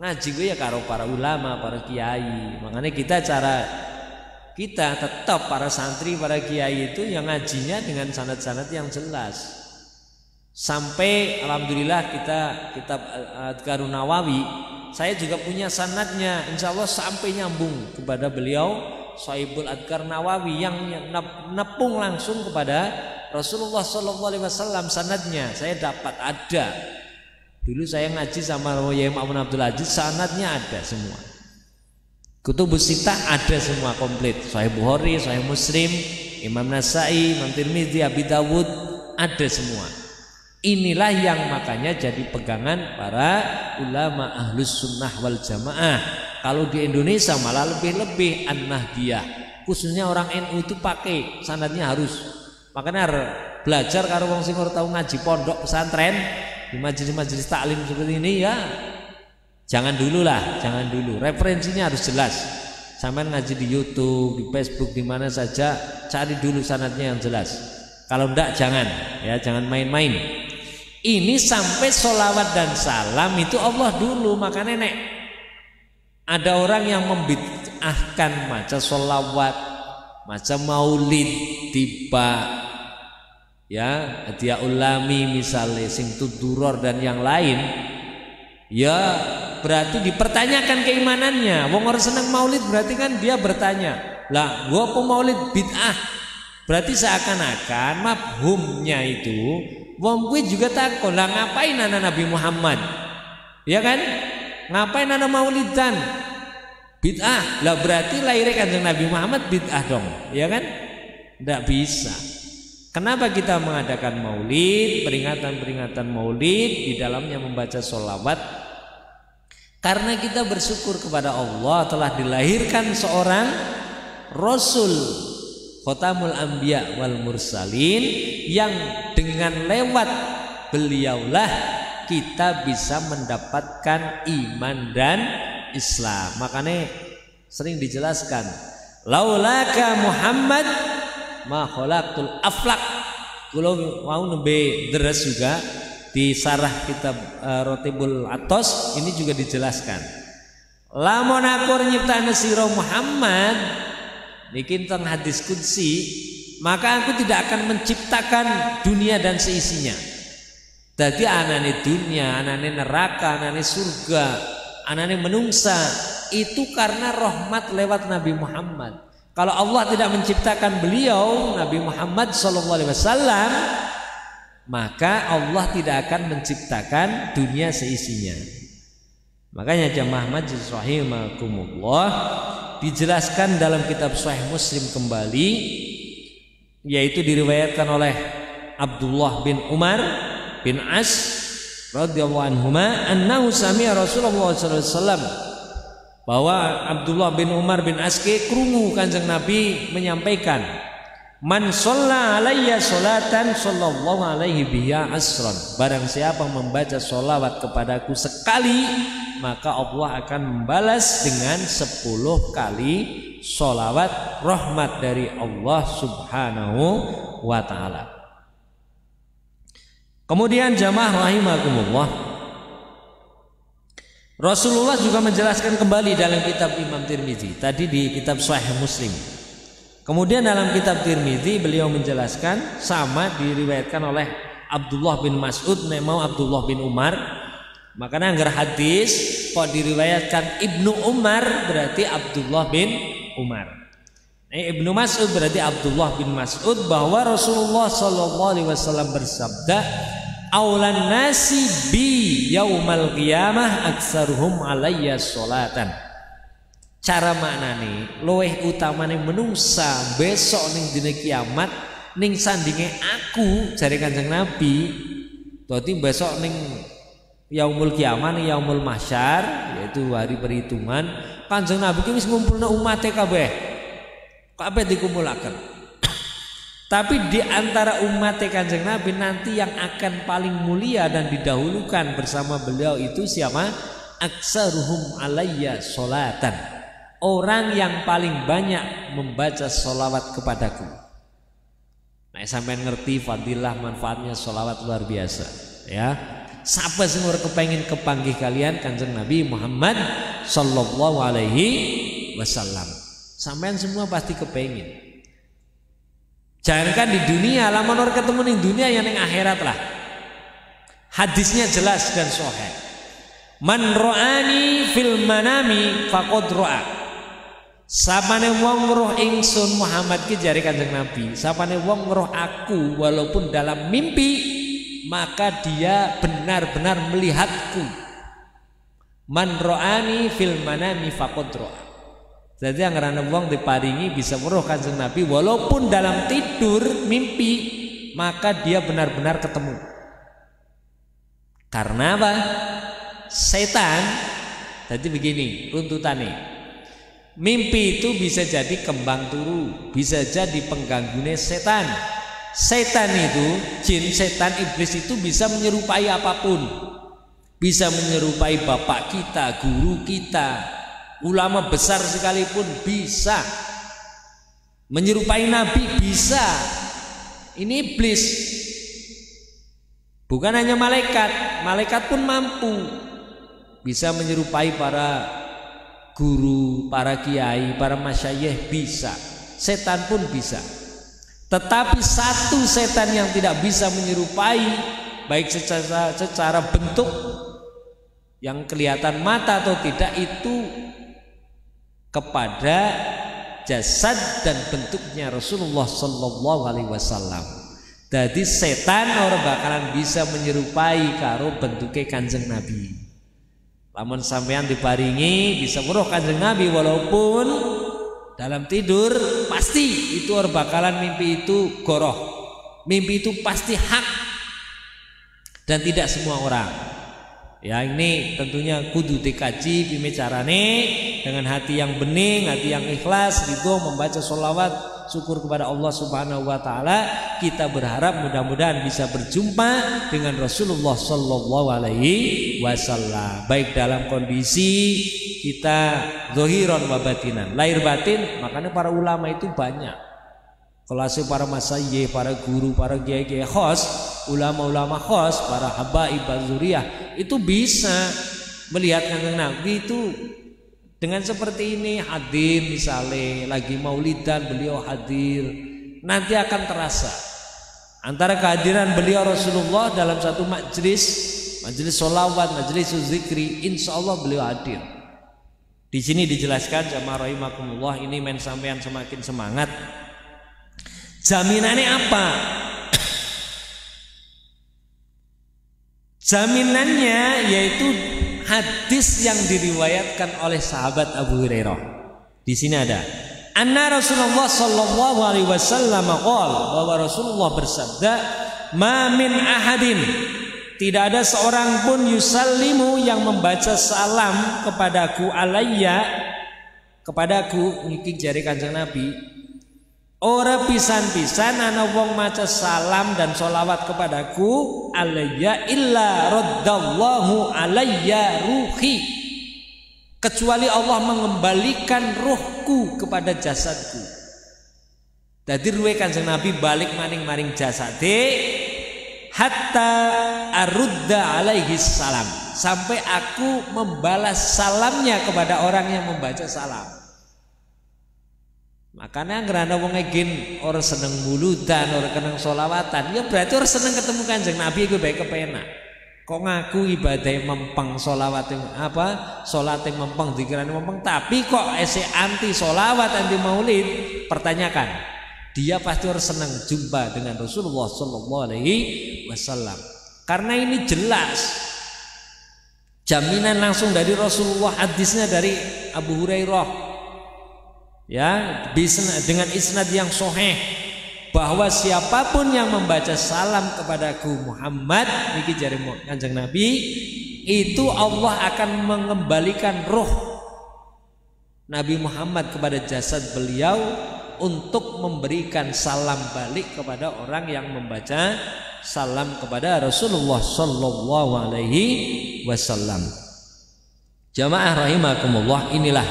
Ngaji gue ya karo para ulama, para kiai. Makanya kita tetap para santri, para kiai itu yang ngajinya dengan sanad-sanad yang jelas. Sampai alhamdulillah kita kitab Adhkarun Nawawi saya juga punya sanadnya, insya Allah sampai nyambung kepada beliau Shahibul Adhkar Nawawi yang nepung langsung kepada Rasulullah SAW. Sanadnya saya dapat ada. Dulu saya ngaji sama Yai Ma'mun Abdul Aziz, sanadnya ada semua. Kutubus Sittah ada semua komplit. Sahih Bukhari, Sahih Muslim, Imam Nasai, Imam Tirmidzi, Abi Dawud, ada semua. Inilah yang makanya jadi pegangan para ulama Ahlus Sunnah wal Jamaah. Kalau di Indonesia malah lebih-lebih An-Nahdiyah. Khususnya orang NU itu pakai sanadnya harus. Makanya belajar karo wong sing ora tau ngaji pondok pesantren di majelis-majelis taklim seperti ini ya. Jangan dulu lah, jangan dulu. Referensinya harus jelas. Sampai ngaji di YouTube, di Facebook, di mana saja, cari dulu sanadnya yang jelas. Kalau enggak jangan, ya jangan main-main. Ini sampai sholawat dan salam itu Allah dulu. Makanya nek ada orang yang membid'ahkan maca sholawat, maca maulid, tiba, ya hadiah ulami misalnya, sing tuduror dan yang lain, ya berarti dipertanyakan keimanannya. Wong orang seneng maulid berarti kan dia bertanya, lah gua apa maulid bid'ah? Berarti seakan-akan mafhumnya itu wong kuwi juga takon, lah ngapain anak Nabi Muhammad? Ya kan? Ngapain anak maulidan? Bid'ah. Lah berarti lahirnya Kanjeng Nabi Muhammad bid'ah dong, ya kan? Enggak bisa. Kenapa kita mengadakan maulid, peringatan-peringatan maulid, di dalamnya membaca sholawat? Karena kita bersyukur kepada Allah telah dilahirkan seorang Rasul Khotamul Anbiya wal Mursalin, yang dengan lewat beliaulah kita bisa mendapatkan iman dan Islam. Makanya sering dijelaskan, laulaka Muhammad ma khalaqtul aflaq. Kalau mau nembe deres juga di sarah kitab Rotibul Atos ini juga dijelaskan. Lamun akur nyiptane sira Muhammad niki teng hadis qudsi, maka aku tidak akan menciptakan dunia dan seisinya. Jadi anane dunia, anane neraka, anane surga, anane menungsa itu karena rahmat lewat Nabi Muhammad. Kalau Allah tidak menciptakan beliau Nabi Muhammad SAW, maka Allah tidak akan menciptakan dunia seisinya. Makanya jamaah majelis rahimakumullah, dijelaskan dalam kitab Sahih Muslim kembali, yaitu diriwayatkan oleh Abdullah bin Umar bin As radhiyallahu anhuma annahu sami'a Rasulullah sallallahu alaihi wasallam, bahwa Abdullah bin Umar bin As krungu Kanjeng Nabi menyampaikan, man shalla alayya sholatan sallallahu alaihi biha asran, barang siapa membaca sholawat kepadaku sekali, maka Allah akan membalas dengan 10 kali sholawat rahmat dari Allah subhanahu wa ta'ala. Kemudian jamaah rahimakumullah, Rasulullah juga menjelaskan kembali dalam kitab Imam Tirmidzi, tadi di kitab Sahih Muslim. Kemudian dalam kitab Tirmidzi beliau menjelaskan, sama diriwayatkan oleh Abdullah bin Mas'ud, memang Abdullah bin Umar. Makanya anggar hadis kok diriwayatkan Ibnu Umar berarti Abdullah bin Umar. Ibnu Mas'ud berarti Abdullah bin Mas'ud, bahwa Rasulullah sallallahu alaihi wasallam bersabda, aulan nasi bi yaumal qiyamah aktsaruhum alayya sholatan. Cara maknane luweh utamane menungsa besok ning dina kiamat ning sandinge aku, jare Kanjeng Nabi. Dadi besok ning yaumul kiamat, yaumul mahsyar, yaitu hari perhitungan, Kanjeng Nabi ki wis ngumpulna umate kabeh dikumpulaken. Tapi di antara umat Kanjeng Nabi nanti yang akan paling mulia dan didahulukan bersama beliau itu siapa? Aktsaruhum alayya sholatan, orang yang paling banyak membaca sholawat kepadaku. Nah, sampean ngerti fadilah manfaatnya sholawat luar biasa, ya. Siapa sing ora kepengin kepanggih kalian Kanjeng Nabi Muhammad sallallahu alaihi wasallam. Sampean semua pasti kepengin. Jangankan di dunia, lamun ora ketemu ning dunia, ya ning akhirat lah. Hadisnya jelas dan sahih. Man ra'ani fil manami faqad ra'a. Sapane wong weruh ingsun Muhammad ki jare Kanjeng Nabi, sapane wong weruh aku walaupun dalam mimpi, maka dia benar-benar melihatku. Man ra'ani fil manami faqad ra'a. Jadi anggere wong diparingi bisa weruh Kanjeng Nabi walaupun dalam tidur mimpi, maka dia benar-benar ketemu. Karena apa? Setan. Jadi begini runtutannya. Mimpi itu bisa jadi kembang turu, bisa jadi pengganggunya setan. Setan itu, jin, setan, iblis itu bisa menyerupai apapun. Bisa menyerupai bapak kita, guru kita, ulama besar sekalipun bisa. Menyerupai nabi bisa. Ini iblis. Bukan hanya malaikat, malaikat pun mampu. Bisa menyerupai para guru, para kiai, para masyayikh bisa. Setan pun bisa. Tetapi satu setan yang tidak bisa menyerupai, baik secara bentuk yang kelihatan mata atau tidak, itu kepada jasad dan bentuknya Rasulullah Sallallahu Alaihi Wasallam. Jadi setan orang bakalan bisa menyerupai karo bentuknya Kanjeng Nabi. Lamun sampean diparingi bisa weruh Kanjeng Nabi walaupun dalam tidur, pasti itu orang bakalan mimpi itu goroh. Mimpi itu pasti hak. Dan tidak semua orang. Ya ini tentunya kudu dikaji bicarane dengan hati yang bening, hati yang ikhlas, gitu membaca sholawat syukur kepada Allah Subhanahu wa taala. Kita berharap mudah-mudahan bisa berjumpa dengan Rasulullah sallallahu alaihi wasallam, baik dalam kondisi kita zahiran wa batinan, lahir batin. Makanya para ulama itu banyak. Kelasnya para masyayikh, para guru, para kiai-kiai khos, ulama-ulama khos, para habaib zuriyah itu bisa melihat Kanjeng Nabi itu dengan seperti ini. Hadir misalnya lagi maulidan, beliau hadir, nanti akan terasa antara kehadiran beliau Rasulullah dalam satu majelis sholawat, majelis zikri, insya Allah beliau hadir. Di sini dijelaskan jamaah rahimakumullah, ini men sampean semakin semangat. Jaminannya apa? Jaminannya yaitu hadis yang diriwayatkan oleh sahabat Abu Hurairah. Di sini ada anna Rasulullah sallallahu alaihi wasallam qala, bahwa Rasulullah bersabda, ma min ahadin, tidak ada seorang pun yusallimu yang membaca salam kepadaku, alayya, kepadaku, niki jari Kanjeng Nabi, ora pisan-pisan ana wong maca salam dan sholawat kepadaku, alayya illa raddallahu alayya ruhi, kecuali Allah mengembalikan ruhku kepada jasadku. Dadi ruhe Kanjeng Nabi balik maring jasade, hatta arudda alaihi salam, sampai aku membalas salamnya kepada orang yang membaca salam. Makanya ngerana wong ngegin orang seneng muludan, orang kenang sholawatan, ya berarti orang seneng ketemu Kanjeng Nabi, gue baik kepenak. Kok ngaku ibadah mempeng, sholawat apa, sholat yang mempeng, dikirani mempeng, tapi kok anti sholawat, anti maulid? Pertanyakan, dia pasti orang seneng jumpa dengan Rasulullah Sallallahu Alaihi Wasallam. Karena ini jelas jaminan langsung dari Rasulullah, hadisnya dari Abu Hurairah. Ya, dengan isnad yang sahih, bahwa siapapun yang membaca salam kepadaku Muhammad, niki jare Kanjeng Nabi, itu Allah akan mengembalikan roh Nabi Muhammad kepada jasad beliau untuk memberikan salam balik kepada orang yang membaca salam kepada Rasulullah sallallahu alaihi wasallam. Jamaah rahimakumullah, inilah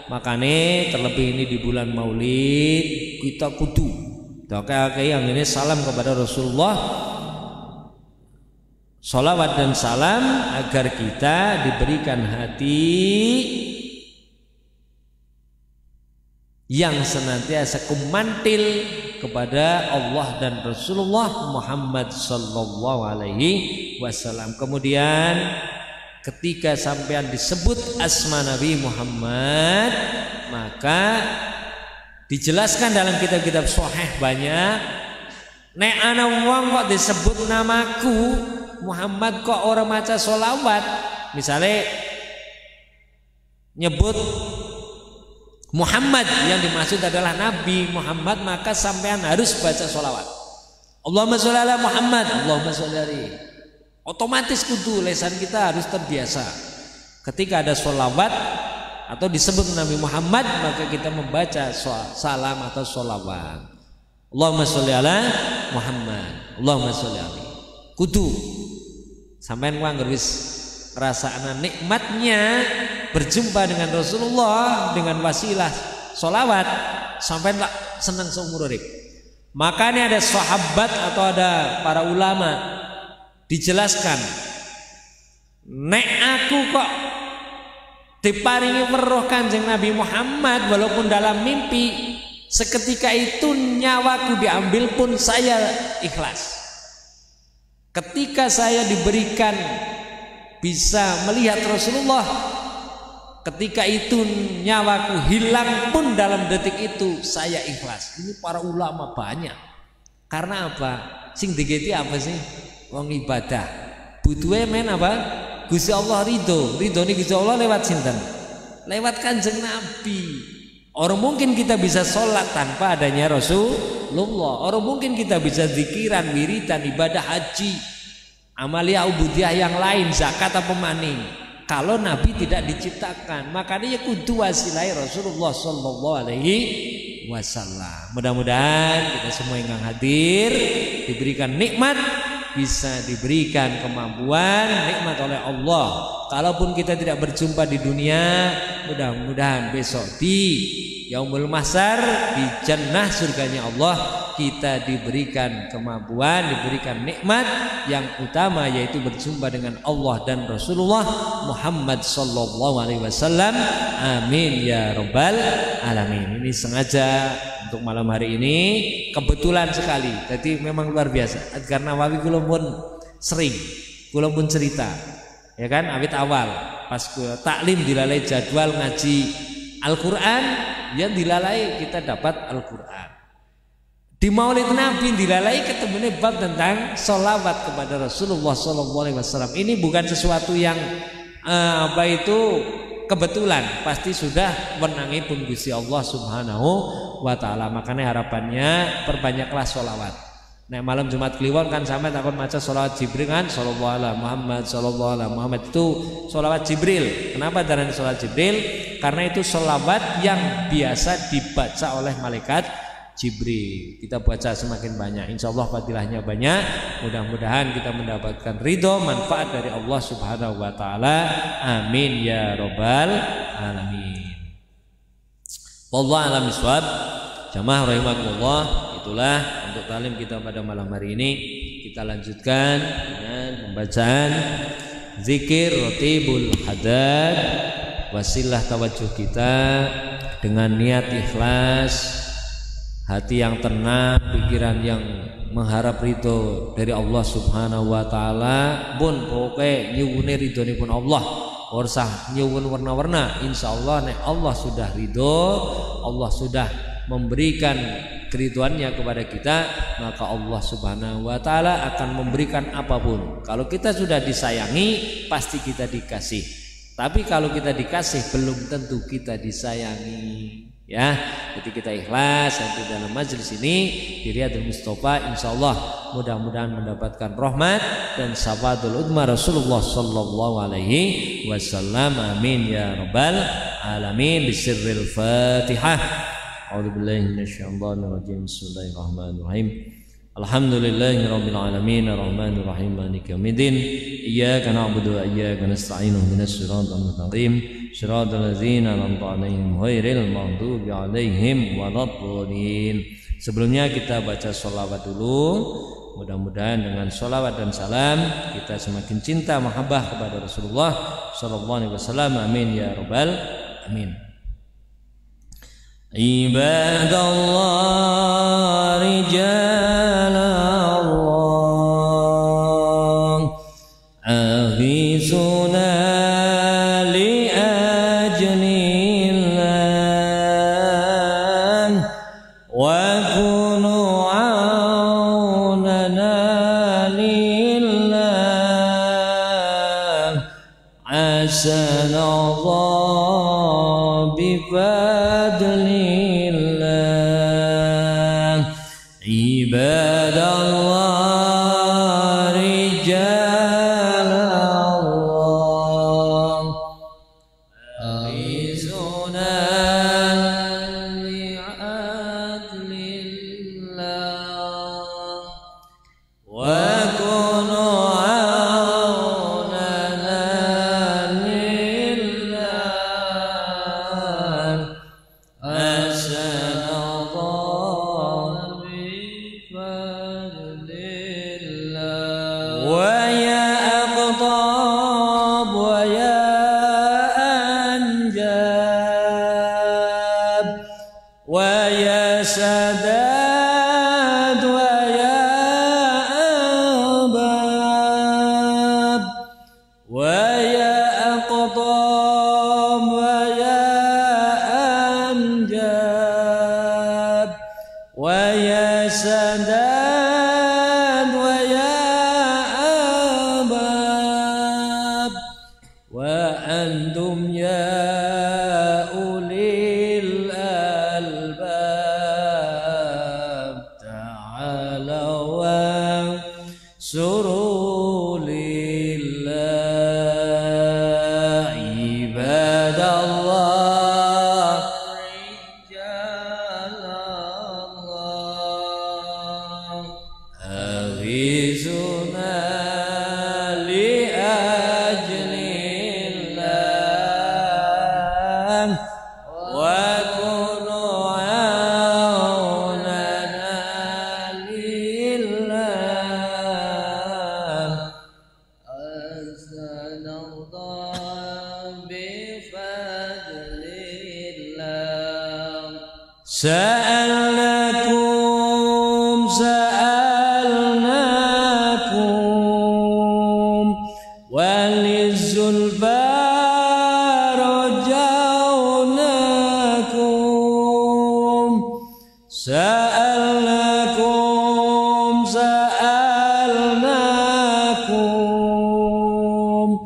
makanya terlebih ini di bulan Maulid kita kudu yang ini salam kepada Rasulullah, salawat dan salam, agar kita diberikan hati yang senantiasa kumantil kepada Allah dan Rasulullah Muhammad sallallahu alaihi wasallam. Kemudian ketika sampean disebut asma Nabi Muhammad, maka dijelaskan dalam kitab-kitab sahih banyak, nek ana wong kok disebut namaku Muhammad kok ora maca sholawat, misalnya nyebut Muhammad yang dimaksud adalah Nabi Muhammad, maka sampean harus baca sholawat. Allahumma sholli ala Muhammad, Allahumma sholli alaihi. Otomatis kudu lesan kita harus terbiasa. Ketika ada sholawat atau disebut Nabi Muhammad, maka kita membaca salam atau sholawat. Allahumma sholli ala Muhammad, Allahumma sholli alaihi. Kudu sampean wangger wis rasaan nikmatnya berjumpa dengan Rasulullah dengan wasilah sholawat, sampai tak senang seumur hidup. Makanya ada sahabat atau ada para ulama dijelaskan, nek aku kok diparingi weruh Kanjeng Nabi Muhammad walaupun dalam mimpi, seketika itu nyawaku diambil pun saya ikhlas. Ketika saya diberikan bisa melihat Rasulullah, ketika itu nyawaku hilang pun dalam detik itu saya ikhlas. Ini para ulama banyak. Karena apa? Sing digeti apa sih? Wong ibadah. Butuhe men apa? Gusti Allah ridho. Ridhone Gusti Allah lewat sinten? Lewat Kanjeng Nabi. Orang mungkin kita bisa sholat tanpa adanya Rasulullah. Orang mungkin kita bisa zikiran, wiridan, ibadah haji, amalia ubudiyah yang lain, zakat apa maning. Kalau Nabi tidak diciptakan, makanya kudu wasilai Rasulullah Sallallahu Alaihi Wasallam. Mudah-mudahan kita semua yang hadir diberikan nikmat, bisa diberikan kemampuan, nikmat oleh Allah. Kalaupun kita tidak berjumpa di dunia, mudah-mudahan besok di Yaumul Mahsyar, di jannah surganya Allah, kita diberikan kemampuan, diberikan nikmat yang utama, yaitu berjumpa dengan Allah dan Rasulullah Muhammad Sallallahu Alaihi Wasallam. Amin ya Rabbal Alamin. Ini sengaja untuk malam hari ini, kebetulan sekali. Jadi memang luar biasa. Karena Nawawi kula pun sering, kula pun cerita, ya kan, awit awal pas taklim dilalai jadwal ngaji Al-Quran, yang dilalai kita dapat Al-Quran. Di Maulid Nabi dilalai ketemunya bab tentang sholawat kepada Rasulullah SAW. Ini bukan sesuatu yang kebetulan, pasti sudah menangi pun Gusti Allah Subhanahu wa Ta'ala. Makanya harapannya perbanyaklah sholawat. Nah, malam Jumat Kliwon kan sampai takut maca sholawat Jibril kan, sallallahu alaihi Muhammad, sallallahu alaihi Muhammad, itu sholawat Jibril. Kenapa darahnya sholawat Jibril? Karena itu sholawat yang biasa dibaca oleh malaikat Jibril. Kita baca semakin banyak, insya Allah fadilahnya banyak. Mudah-mudahan kita mendapatkan ridho, manfaat dari Allah Subhanahu wa Ta'ala. Amin ya Rabbal Alamin. Wallahu a'lam bishawab. Jamaah rahimakumullah, itulah untuk talim kita pada malam hari ini. Kita lanjutkan dengan pembacaan zikir Ratibul Hadad, wasilah tawajuh kita dengan niat ikhlas, hati yang tenang, pikiran yang mengharap ridho dari Allah Subhanahu wa Ta'ala. Pun pokoknya nyuwune ridhone pun Allah, orsah nyuwun warna-warna. Insyaallah nek Allah sudah ridho, Allah sudah memberikan keriduannya kepada kita, maka Allah Subhanahu wa Ta'ala akan memberikan apapun. Kalau kita sudah disayangi, pasti kita dikasih. Tapi kalau kita dikasih, belum tentu kita disayangi. Ya, jadi kita ikhlas nanti dalam majelis ini di Riyadhul Mustofa, insyaallah mudah-mudahan mendapatkan rahmat dan syafatul udma Rasulullah Sallallahu Alaihi Wasallam. Amin ya Rabbal Alamin. Bisirril Fatihah. A'udzubillahi minasyaitonir rajim. Bismillahirrahmanirrahim. Alhamdulillahirabbil alamin arrahmanir rahim maliki yaumiddin. Iyyaka na'budu wa iyyaka nasta'in ihdinas siratal mustaqim siratal ladzina an'amta 'alaihim ghairil maghdubi 'alaihim waladdallin. Sebelumnya kita baca sholawat dulu. Mudah-mudahan dengan sholawat dan salam kita semakin cinta mahabbah kepada Rasulullah sallallahu alaihi wasallam. Amin ya rabbal alamin. Ibadallah rijalallah, aghithuna الله بفضل الله عباد الله رجال الله أغيثنا لعدل الله وكونوا عوننا لله أحسن الله بفضل الله ويا أقطاب ويا أنجاب ويا سداد ويا أباب ويا أقطاب ويا أنجاب ويا سداد ويا أباب وأنتم يا أولي الألباب تعالوا وانصروا لله عباد الله رجال الله أغيثنا لأجل الله وكونوا عوننا لله أحسن الله بفضل الله سألناكم وللزلفى رجوناكم سألناكم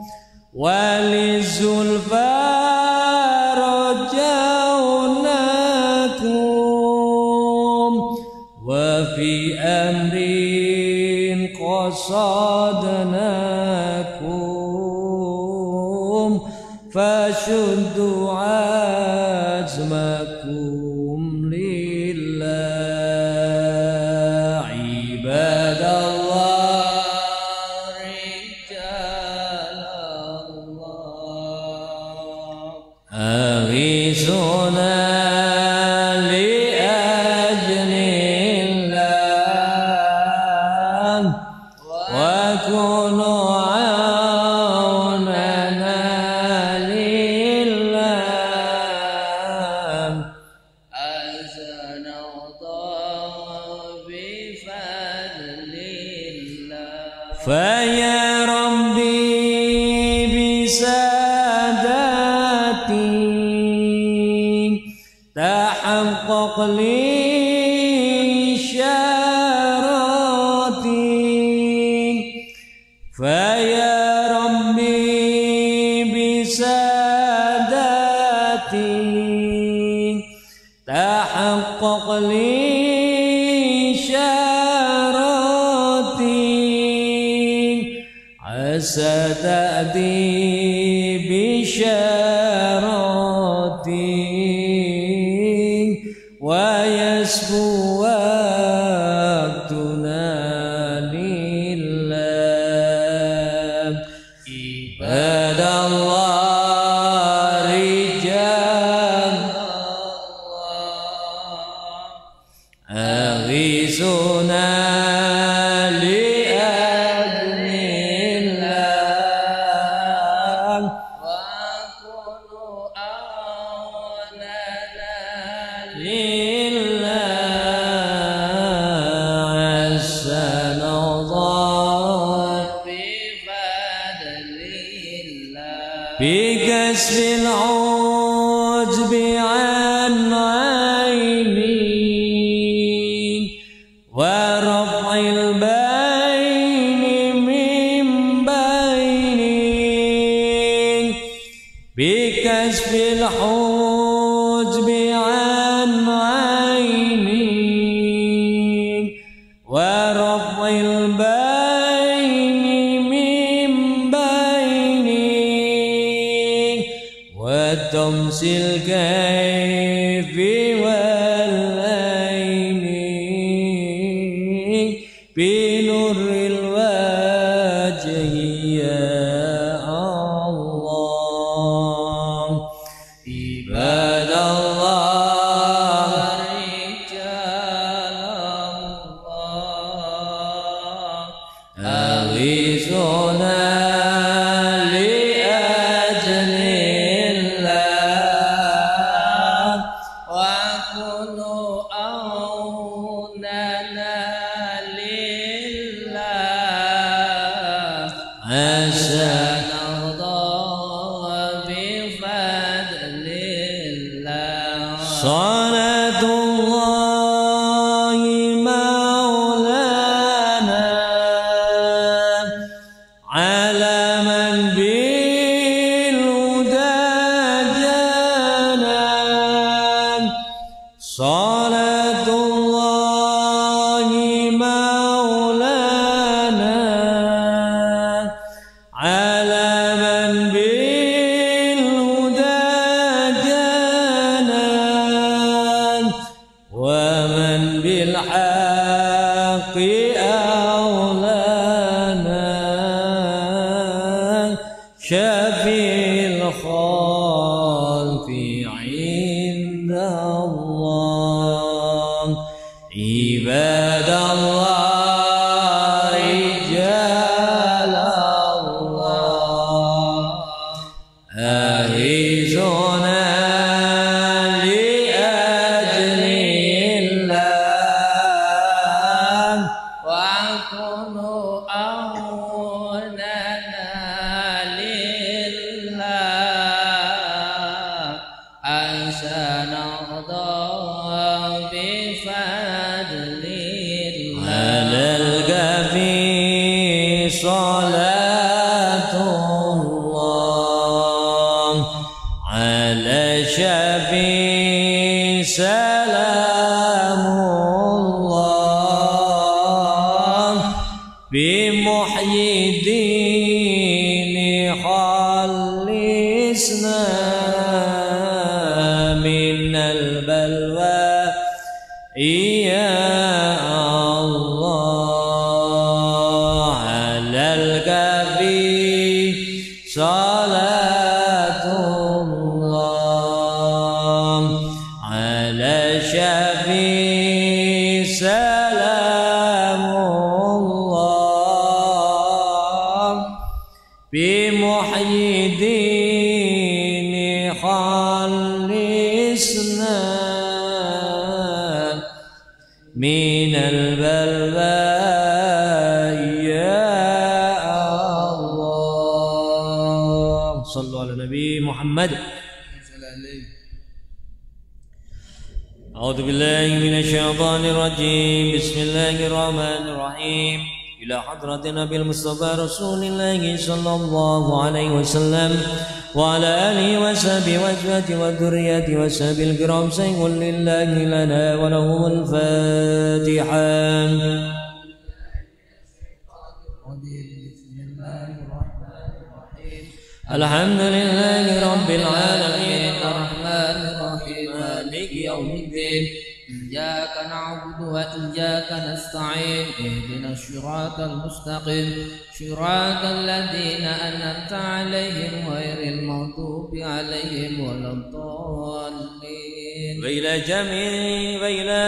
وللزلفى رجوناكم وفي أمر قصدناكم فشدوا عزمكم لله عباد الله رجال الله أغيثنا لأجل الله وكونوا عوننا لله أحسن الله بفضل الله فيا ربي بسادتي تحقق لي شرطي فيا ربي بسادتي تحقق لي شرطي عسى تأتي بشرطي ويسبو وقتنا لله عباد الله رجال الله أغيثنا لأجل الله وكونوا أولنا لله أحسن الله بفضل الله بكسب العجب عن عيني ورفع البين من بيني بكشف الحجب عن عيني ورفع البين من بيني وتمس الكيف والعين بنور الوجه يا الله عباد الله رجال الله أغيثنا لأجل الله وكونوا أوننا لله عسى صلاة الله مولانا على من بالهدى جانا صلاة الله مولانا على من بالهدى جانا ومن بالحق أولانا شفيع الخلق عند الله عباد الله رجال الله أغيثنا صلاة الله على شفيع سلام الله بمحيي الدين خلصنا من البلوى يا الله على الكافي صلاة الله على شفيع سلام الله بمحيي الدين خلصنا من البلوى يا الله صلوا على النبي محمد. أعوذ بالله من الشيطان الرجيم بسم الله الرحمن الرحيم إلى حضرة النبي المصطفى رسول الله صلى الله عليه وسلم وعلى آله وصحبه وأزواجه وذريته وصحبه الكرام سيء لله لنا ولهم الفاتحة. الحمد لله رب العالمين الرحمن الرحيم مالك يوم الدين إياك نعبد وإياك نستعين اهدنا الصراط المستقيم صراط الذين أنعمت عليهم غير المغضوب عليهم ولا الضالين. وإلى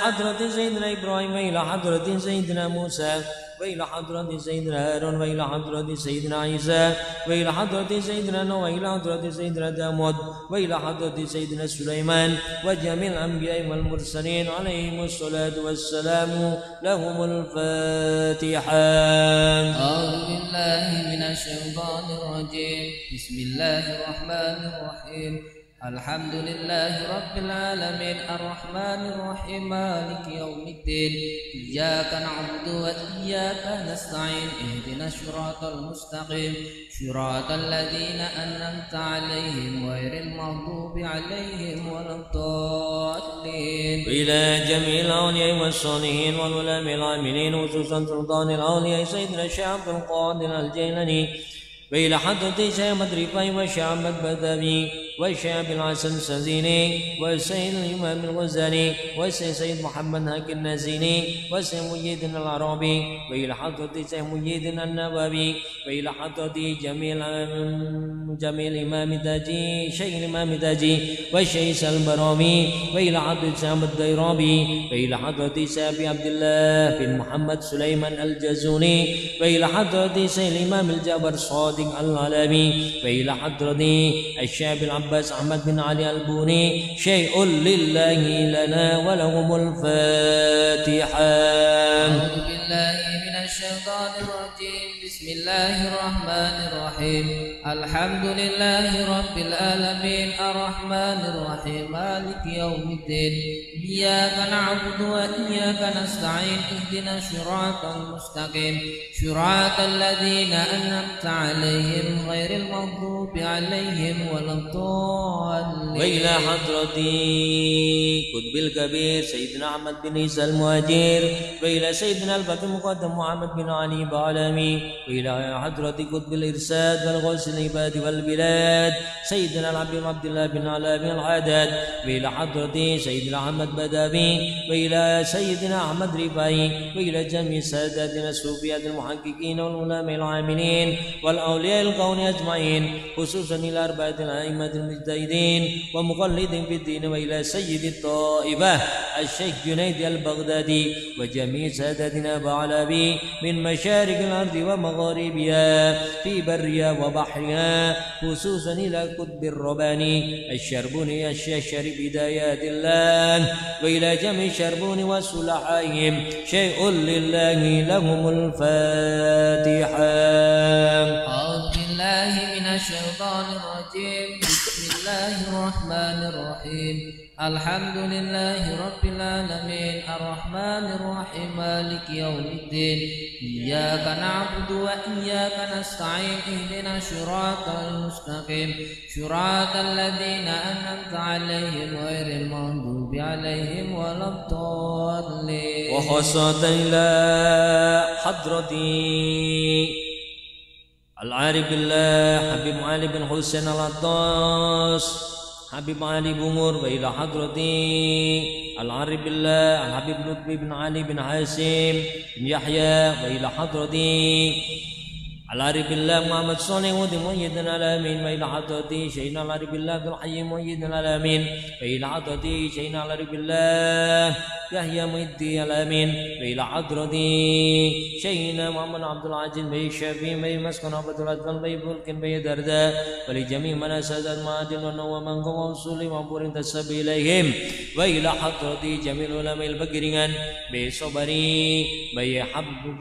حضرة سيدنا إبراهيم وإلى حضرة سيدنا موسى وإلى حضرة سيدنا هارون وإلى حضرة سيدنا عيسى وإلى حضرة سيدنا نوح وإلى حضرة سيدنا داود وإلى حضرة سيدنا سليمان وجميع الأنبياء والمرسلين عليهم الصلاة والسلام لهم الفاتحة. أعوذ بالله من الشيطان الرجيم بسم الله الرحمن الرحيم الحمد لله رب العالمين الرحمن الرحيم مالك يوم الدين إياك نعبد وإياك نستعين اهدنا الصراط المستقيم صراط الذين أنعمت عليهم غير المغضوب عليهم ولا الضالين. إلى جميع الأولياء والصالحين والعلماء العاملين خصوصا سلطان الأولياء سيدنا الشيخ عبد القادر الجيلاني وإلى حضرة الشيخ أحمد رفاعي والشيخ أحمد بدوي والشيخ أبي الحسن السزيني والسيد الإمام الغزالي والسيد سيد محمد هاكي النازيني والسيد محي العربي وإلى حضرة الشيخ محي النووي وإلى حضرة جميع الإمام التاجي شيخ الإمام التاجي والشيخ البرامي وإلى حضرة الشيخ الديرابي وإلى حضرة الشيخ عبد الله بن محمد سليمان الجزوني وإلى حضرة الشيخ الإمام الجابر صادق العلمي وإلى حضرة الشيخ العباس أحمد بن علي البوني شيء لله لنا ولهم الفاتحة. أعوذ بالله من الشيطان الرجيم بسم الله الرحمن الرحيم الحمد لله رب العالمين الرحمن الرحيم مالك يوم الدين إياك نعبد وإياك نستعين اهدنا الصراط المستقيم صراط الذين أنعمت عليهم غير المغضوب عليهم ولا الضالين. وإلى حضرة قطب الكبير سيدنا أحمد بن عيسى المهاجر وإلى سيدنا الفتى المقدم محمد بن علي بعلمي وإلى حضرة قطب الإرشاد والغوث العباد والبلاد سيدنا العبد عبد الله بن علاء بن العدد وإلى حضرة سيدنا أحمد بدوي وإلى سيدنا أحمد رفاعي وإلى جميع ساداتنا الصوفية المحققين والعلماء العاملين والأولياء الكون أجمعين خصوصا إلى أربعة الأئمة المجتهدين ومقلدين في الدين وإلى سيد الطائفة الشيخ جنيد البغدادي وجميع سادتنا بعلبي من مشارق الأرض ومغاربها في برها وبحرها خصوصا إلى قطب الرباني الشربوني الشيخ شريف هدايات الله وإلى جميع الشربون وصلحائهم شيء لله لهم الفاتحة. أعوذ بالله من الشيطان الرجيم بسم الله الرحمن الرحيم الحمد لله رب العالمين الرحمن الرحيم مالك يوم الدين إياك نعبد وإياك نستعين اهدنا الصراط المستقيم صراط الذين أنعمت عليهم غير المغضوب عليهم ولا الضالين. وخاصة إلى حضرة العارف بالله حبيب علي بن حسين العطاس حبيب علي بمور وإلى حضرة العارف بالله الحبيب لطفي بن علي بن حاسم بن يحيى وإلى حضرة العارف بالله محمد صالح ودي مؤيد العالمين وإلى حضرة شيخنا العارف بالله عبد الحي مؤيد العالمين وإلى حضرة شيخنا العارف بالله يحيى مؤيد العالمين وإلى حضرة شيخنا محمد عبد العزيز بن الشافعي بن مسكن عبد الأطفال بن بلكن بن درداء ولجميع من أسد المعادل ومن قام وصول وبور تسب إليهم وإلى حضرة جميع العلماء البكرين بصبري بن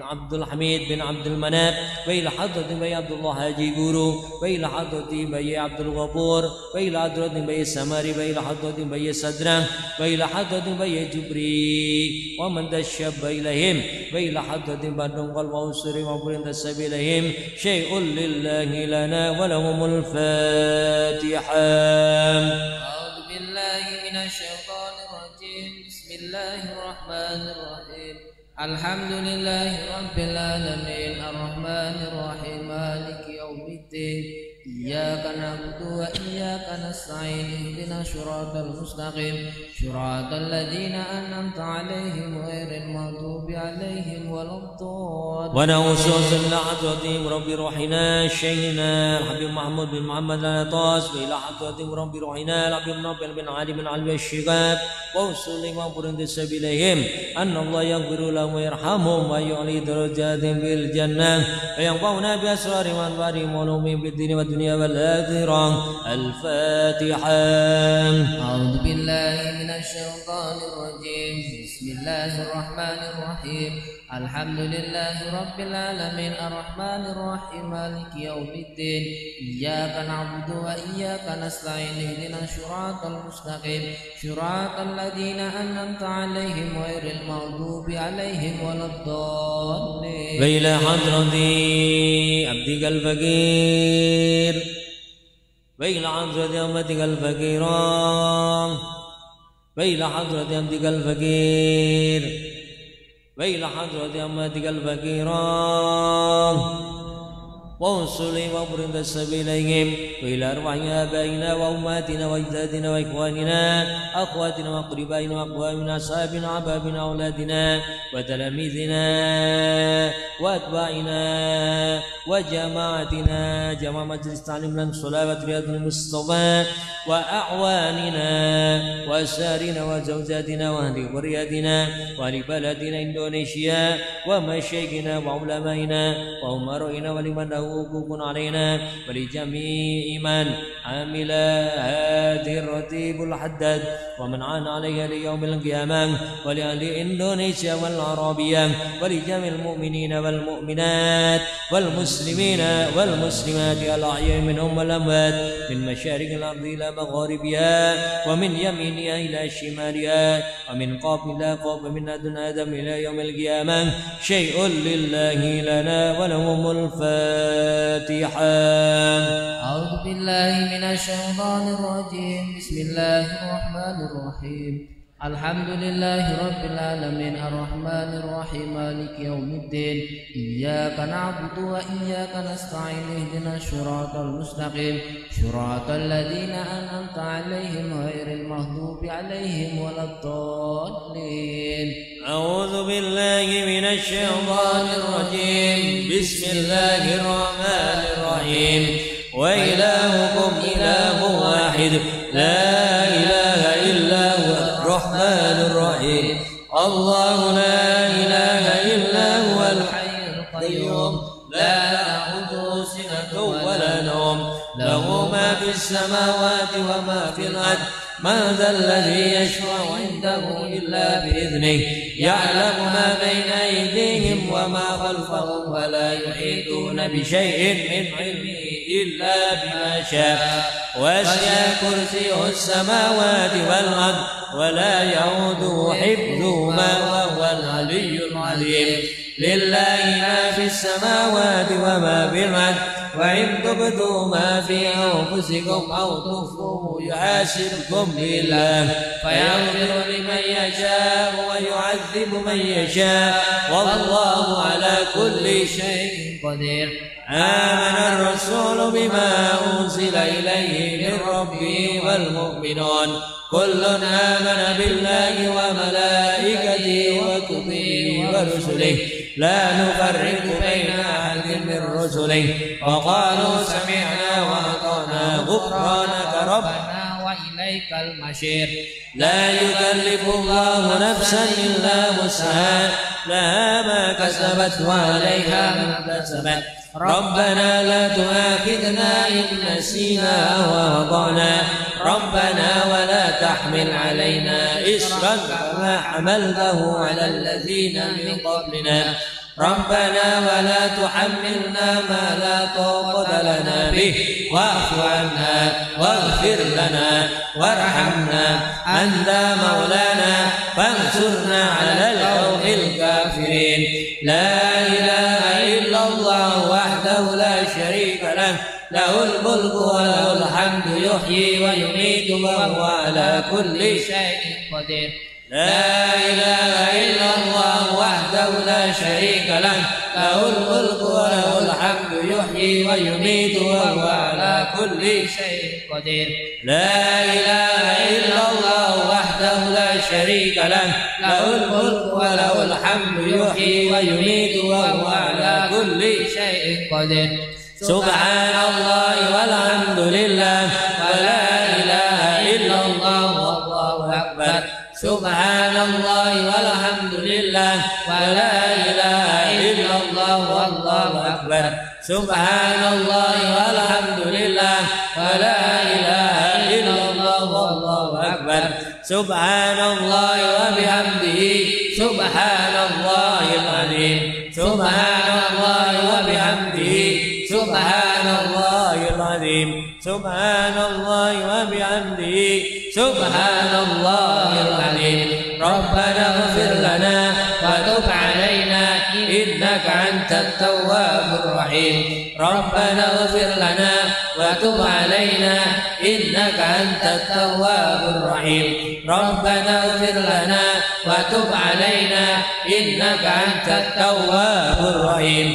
عبد الحميد بن عبد المناب وإلى حضرة بي عبد الله حاجي غورو وإلى حضرة بي عبد الغفور وإلى حضرة بي سماري وإلى حضرة بي صدران وإلى حضرة بي جبري ومن تشب إليهم وإلى حضرة بدن قلب وسر وبر تسب إليهم شيء لله لنا ولهم الفاتحة. أعوذ بالله من الشيطان الرجيم بسم الله الرحمن الرحيم الحمد لله رب العالمين الرحمن الرحيم مالك يوم الدين إياك نعبد وإياك نستعين اهدنا الصراط المستقيم صراط الذين أنعمت عليهم غير المغضوب عليهم ولا الضالين. ونوصل إلى حضرة رب روحنا شيخنا الحبيب محمود بن محمد العطاس وإلى حضرة رب روحنا الحبيب نوفل بن علي بن علي الشغاب ووصول وبرند سبيلهم أن الله يغفر لهم ويرحمهم ويعلي درجاتهم في الجنة وينفعنا بأسرار وأنوارهم وعلومهم بالدين والدنيا والآخرة. الفاتحة. أعوذ بالله من الشيطان الرجيم بسم بسم الله الرحمن الرحيم الحمد لله رب العالمين الرحمن الرحيم مالك يوم الدين إياك نعبد وإياك نستعين اهدنا الصراط المستقيم صراط الذين أنعمت عليهم غير المغضوب عليهم ولا الضالين. وإلى حضرة عبدك الفقير وإلى حضرة أمتك الفقيرة وإلى حضرة عبدك الفقير وإلى حضرة أمتك الفقيرة وانصرني وابرد السبيلين وإلى أرواح آبائنا وأمهاتنا وأجدادنا وإخواننا أخواتنا وأقربائنا وأقوامنا أصحابنا أحبابنا أولادنا وتلاميذنا وأتباعنا وجماعتنا جماعة مجلس تعليم الصلاة رياض المصطفى وأعواننا وأسرارنا وزوجاتنا وأهل قريتنا وأهل بلدنا إندونيسيا ومشايخنا وعلمائنا وأمرائنا ولمن له حقوق علينا ولجميع من عمل هذه الرتيب الحداد ومن عان عليها ليوم القيامة ولأهل إندونيسيا والعربية ولجميع المؤمنين والمؤمنات والمسلمين والمسلمات الأحياء منهم والأموات من مشارق الأرض إلى مغاربها ومن يمينها إلى شمالها ومن قاب إلى قاب من أدنى آدم إلى يوم القيامة شيء لله لنا ولهم الفاتحة. أعوذ بالله من الشيطان الرجيم بسم الله الرحمن الرحيم الحمد لله رب العالمين الرحمن الرحيم مالك يوم الدين إياك نعبد وإياك نستعين اهدنا الصراط المستقيم صراط الذين أنعمت عليهم غير المغضوب عليهم ولا الضالين. أعوذ بالله من الشيطان الرجيم بسم الله الرحمن الرحيم وإلهكم إله واحد لا إله إلا هو الرحمن الرحيم الله لا إله إلا هو الحي القيوم لا تأخذه سنة ولا نوم له ما في السماوات وما في الأرض من ذا الذي يشفع عنده إلا بإذنه يعلم ما بين أيديهم وما خلفهم ولا يحيطون بشيء من علمه إلا بما شاء وسع كرسيه السماوات والأرض ولا يعوده حفظهما وهو العلي العظيم لله ما في السماوات وما في الأرض وإن تبدوا ما في أنفسكم أو تخفوه يحاسبكم بالله فيغفر لمن يشاء ويعذب من يشاء والله على كل شيء قدير. آمن الرسول بما أنزل إليه من ربه والمؤمنون كل آمن بالله وملائكته وكتبه ورسله لا نفرق بين أحد من رسله وقالوا سمعنا وأطعنا غفرانك ربنا وإليك المصير. لا يكلف الله نفسا إلا وسعها لها ما كسبت وعليها ما كسبت ربنا لا تؤاخذنا إن نسينا أو أخطأنا ربنا ولا تحمل علينا إصرا كما حملته على الذين من قبلنا ربنا ولا تحملنا ما لا طاقة لنا به واعف عنا واغفر لنا وارحمنا أنت مولانا فانصرنا على القوم الكافرين. لا إله إلا الله وحده لا شريك له له الملك وله الحمد يحيي ويميت وهو على كل شيء قدير. لا إله إلا الله وحده لا شريك له له الملك وله الحمد يحيي ويميت وهو على كل شيء قدير. لا إله إلا الله وحده لا شريك له له الملك وله الحمد يحيي ويميت وهو على كل شيء قدير. سبحان الله والحمد لله ولا إله إلا الله والله أكبر. سبحان الله والحمد لله ولا إله إلا الله والله أكبر. سبحان الله والحمد لله ولا إله إلا الله والله أكبر. سبحان الله وبحمده سبحان الله العظيم سبحان الله وبحمده سبحان الله العظيم سبحان الله وبحمده سبحان الله العظيم ربنا اغفر لنا وتب علينا إنك أنت التواب الرحيم ربنا اغفر لنا وتب علينا إنك أنت التواب الرحيم ربنا اغفر لنا وتب علينا إنك أنت التواب الرحيم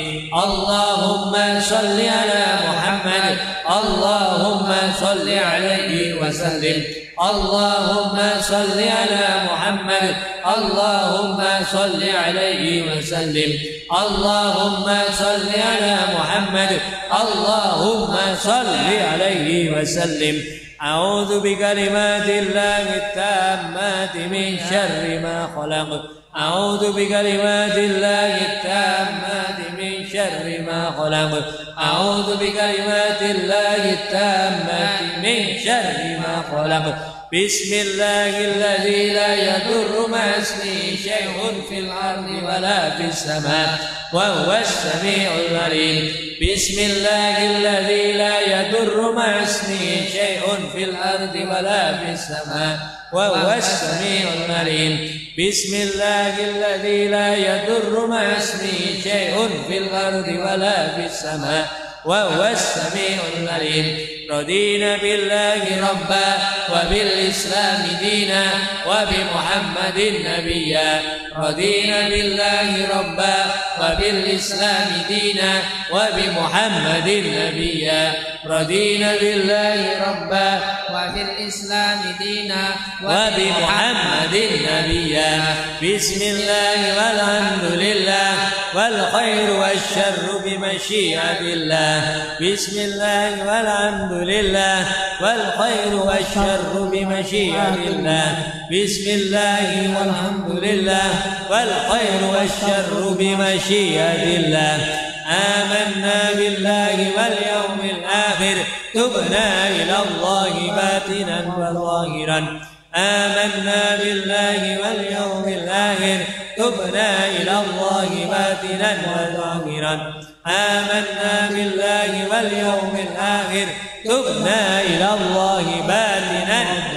اللهم صل على محمد اللهم صل عليه وسلم اللهم صل على محمد اللهم صل عليه وسلم اللهم صل على محمد اللهم صل عليه وسلم أعوذ بكلمات الله التامات من شر ما خلق أعوذ بكلمات الله التامات من شر ما خلق أعوذ بكلمات الله التامات من شر ما خلق بسم الله الذي لا يضر مع اسمه شيء في الأرض ولا في السماء وهو السميع العليم بسم الله الذي لا يضر مع اسمه شيء في الأرض ولا في السماء وهو السميع العليم بسم الله الذي لا يضر مع اسمه شيء في الأرض ولا في السماء وهو السميع العليم رضينا بالله ربا وبالإسلام دينا وبمحمد نبيا رضينا بالله ربا وبالإسلام دينا وبمحمد نبيا رضينا بالله ربا وبالإسلام دينا وبمحمد نبيا بسم الله والحمد لله والخير والشر بمشيئة الله بسم الله والحمد لله والخير والشر بمشيئة الله بسم الله والحمد لله والخير والشر بمشيئة الله آمنا بالله واليوم الآخر تبنا إلى الله باطنا وظاهرا آمنا بالله واليوم الآخر تبنا إلى الله باطنا وظاهرا آمنا بالله واليوم الآخر تبنا إلى الله باطنا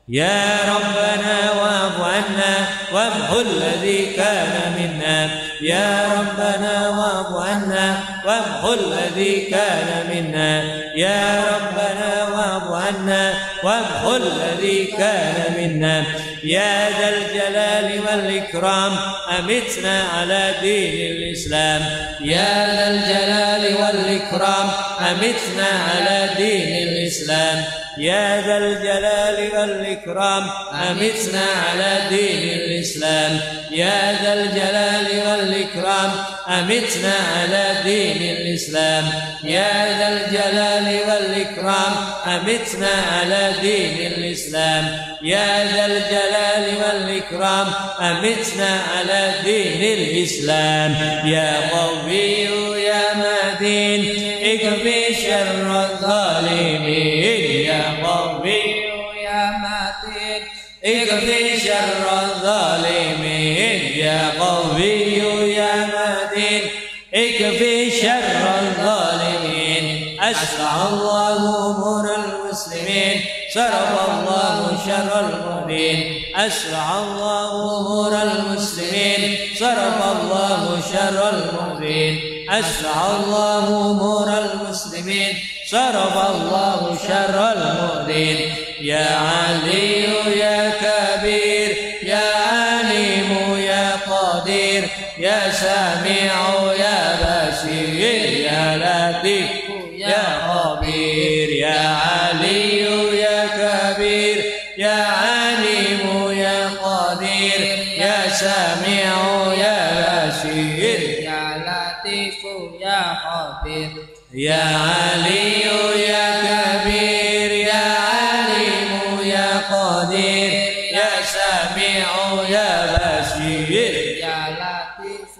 يا ربنا واعف عنا وامحو الذي كان منا يا ربنا واعف عنا وامحو الذي كان منا يا ربنا واعف عنا وامحو الذي كان منا يا ذا الجلال والإكرام أمتنا على دين الإسلام يا ذا الجلال والإكرام أمتنا على دين الإسلام يا ذا الجلال والإكرام أمتنا على دين الإسلام يا ذا الجلال والإكرام أمتنا على دين الإسلام يا ذا الجلال والإكرام أمتنا على دين الإسلام يا ذا الجلال والإكرام أمتنا على دين الإسلام يا قوي يا متين اكفي شر الظالمين يا قوي يا متين اكفي شر الظالمين يا قوي يا متين اكفي شر الظالمين أسرع الله أمور المسلمين صرف الله شر المؤمنين أسرع الله أمور المسلمين صرف الله شر المؤمنين أسرع الله أمور المسلمين صرف الله شر المؤمنين يا علي يا كبير يا عليم يا قدير يا سميع يا بصير يا لطيف يا خبير يا علي يا كبير يا عليم يا قدير يا سميع يا بصير يا لطيف يا خبير يا علي يا كبير يا عليم يا قدير يا سميع يا بصير يا لطيف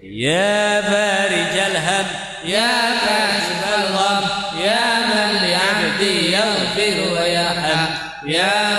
يا فارج الهم يا كاشف الغم يا من لعبدي يغفر ويرحم يا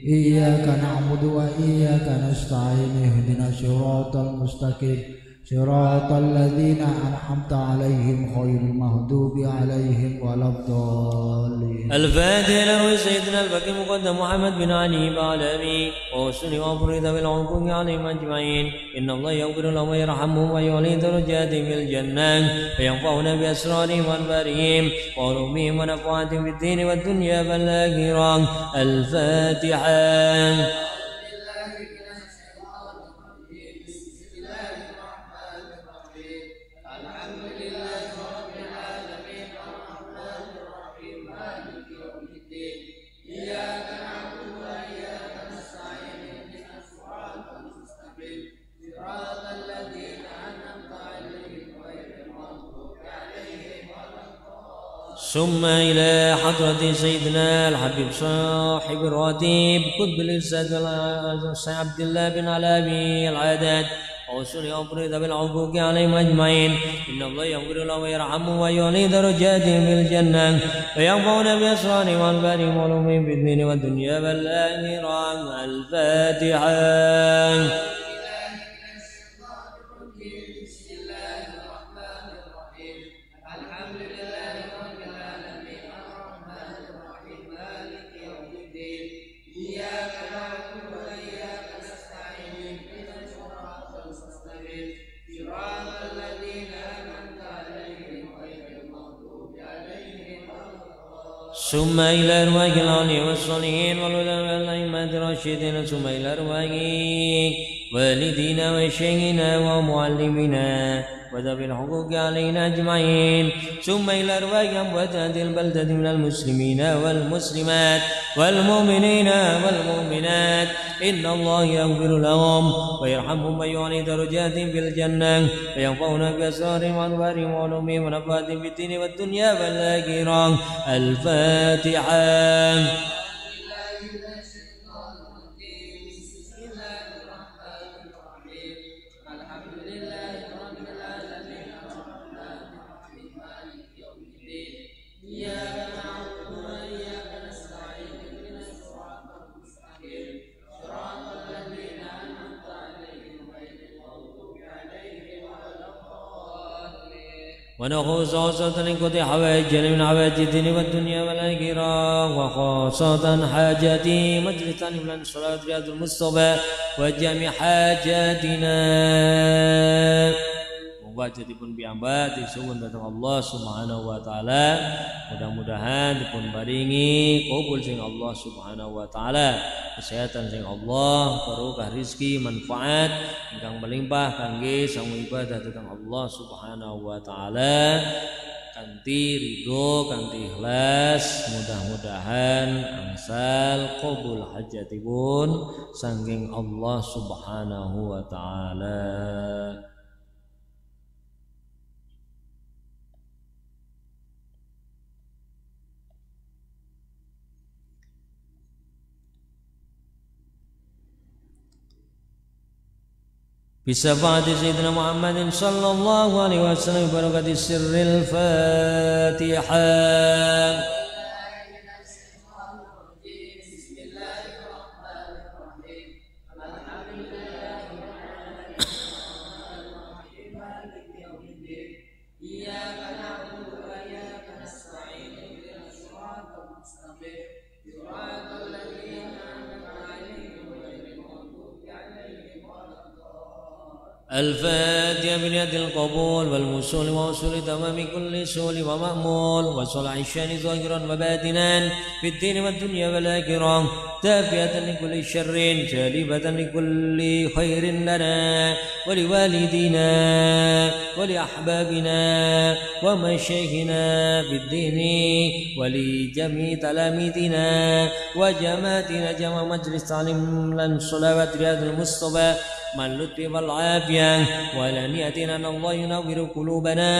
إياك نعبد وإياك نستعين اهدنا الصراط المستقيم صراط الذين أنعمت عليهم غير المغضوب عليهم ولا الضالين. الفاتحة لروي سيدنا البكي مقدم محمد بن علي بعلمي ووصل وأفرد بالعقوق عليهم أجمعين. إن الله يغفر لهم ويرحمهم ويعلي درجاتهم في الجنة وينفعنا بأسرارهم وأنبارهم وعلومهم ونفعاتهم في الدين والدنيا والآخرة. الفاتحة. ثم إلى حضرة سيدنا الحبيب صاحب الراتب قطب الإرشاد عبد الله بن علابي العادات ووصل أفرد بالعقوق عليهم أجمعين. إن الله يغفر له ويرحمهم ويعلي درجاتهم في الجنة وينفعنا بأسرارهم وأنبارهم وعلومهم في الدين والدنيا والآخرة. الفاتحة. ثم إلى أرواح الأولياء والصالحين والعلماء والأئمة الراشدين. ثم إلى أرواح والدينا وشيخنا ومعلمنا وذوي الحقوق علينا أجمعين. ثم إلى أرواح أموات هذه البلدة من المسلمين والمسلمات والمؤمنين والمؤمنات. إن الله يغفر لهم ويرحمهم ويعلي درجاتهم في الجنة وينفعنا بأسرارهم وأنوارهم وعلومهم ونفعاتهم في الدين والدنيا والآخرة. الفاتحة. ونخص خاصة لقضاء حوائج من حوائج الدين والدنيا والآخرة وخاصة حاجات مجلس من صلاة رياض المصطفى وجميع حاجاتنا. Muga dipun piyambak disuwun dhateng Allah Subhanahu wa taala. Mudah-mudahan dipun paringi qabul sing Allah Subhanahu wa taala, kesehatan sing Allah, barokah rezeki, manfaat ingkang melimpah kangge sang ibadah dhateng Allah Subhanahu wa taala kanthi ridho, kanthi ikhlas. Mudah-mudahan angsal qabul hajatipun saking Allah Subhanahu wa taala. بشفاعة سيدنا محمد صلى الله عليه وسلم ببركة سر الفاتحة. الفاتحة بنية القبول والوصول ووصول تمام كل سول ومأمول وصلاح الشان ظاهرا وباطنا في الدين والدنيا والآخرة دافئة لكل شر جالبة لكل خير لنا ولوالدينا ولأحبابنا ومشايخنا في الدين ولجميع تلاميذنا وجماعتنا جمع مجلس تعليم لن صلوات رياض المصطفى مع اللطف والعافية وعلى نيتنا أن الله ينور قلوبنا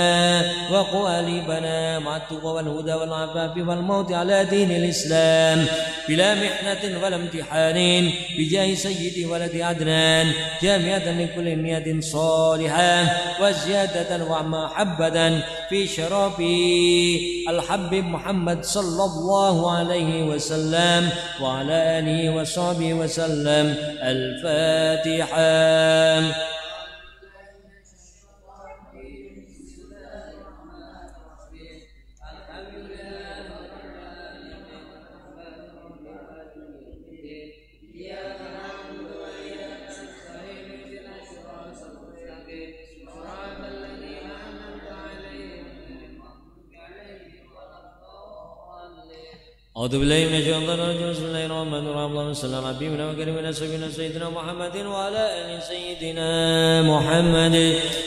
وقوالبنا مع التقوى والهدى والعفاف والموت على دين الإسلام بلا محنة ولا امتحان بجاه سيد ولد عدنان جامعة لكل نية صالحة وزيادة ومحبة في شرف الحبيب محمد صلى الله عليه وسلم وعلى آله وصحبه وسلم. الفاتحة. أعوذ بالله من الشيطان الرجيم بسم الله الرحمن الرحيم اللهم صل على حبيبنا وكريمنا سيدنا محمد وعلى آل سيدنا محمد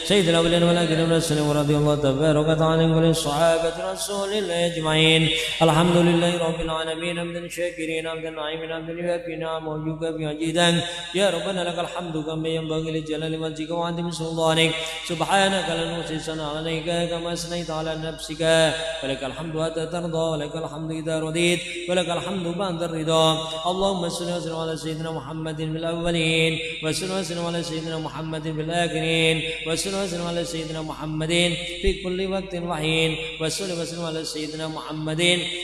سيد الأولين والآخرين والسلام ورضي الله تبارك وتعالى عن كل صحابة رسول الله أجمعين. الحمد لله رب العالمين حمدا شاكرين حمدا نعيما حمدا يوافي نعمه ويكافئ مزيدا يا ربنا لك الحمد كما ينبغي لجلال وجهك وعظيم سلطانك سبحانك لا نحصي ثناء عليك كما أثنيت على نفسك ولك الحمد حتى ترضى ولك الحمد إذا رضيت ولك الحمد بعد الرضا. اللهم صل وسلم على سيدنا محمد في الأولين وصل وسلم على سيدنا محمد في الآخرين وصل وسلم على سيدنا محمد في كل وقت وحين وصل وسلم على سيدنا محمد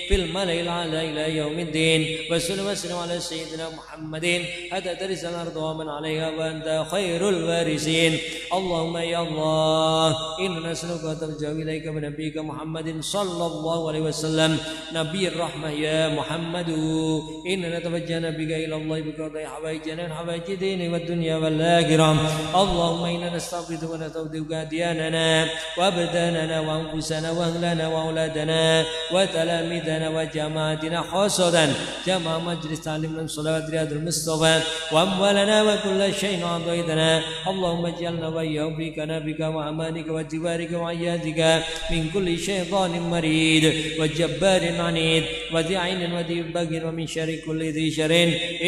في الملأ الأعلى إلى يوم الدين وصل وسلم على سيدنا محمد حتى ترث الأرض ومن عليها وأنت خير الوارثين. اللهم يا الله إنا نسألك وترجو إليك بنبيك محمد صلى الله عليه وسلم نبي الرحمة يا محمد إننا توجهنا بك إلى الله بقضاء حوائجنا وحوائج الدين والدنيا والآخرة. اللهم إنا نستغفرك ونستودعك أدياننا وأبداننا وأنفسنا وأهلنا وأولادنا وتلاميذنا وجماعتنا خاصة جمع مجلس تعليم من صلوات رياض المصطفى وأموالنا وكل شيء أعطيتنا. اللهم اجعلنا وإياهم في كنفك وأمانك وجوارك وعيادك من كل شيطان مريد وجبار عنيد وذي عين وذي بغي ومن شر كل ذي شر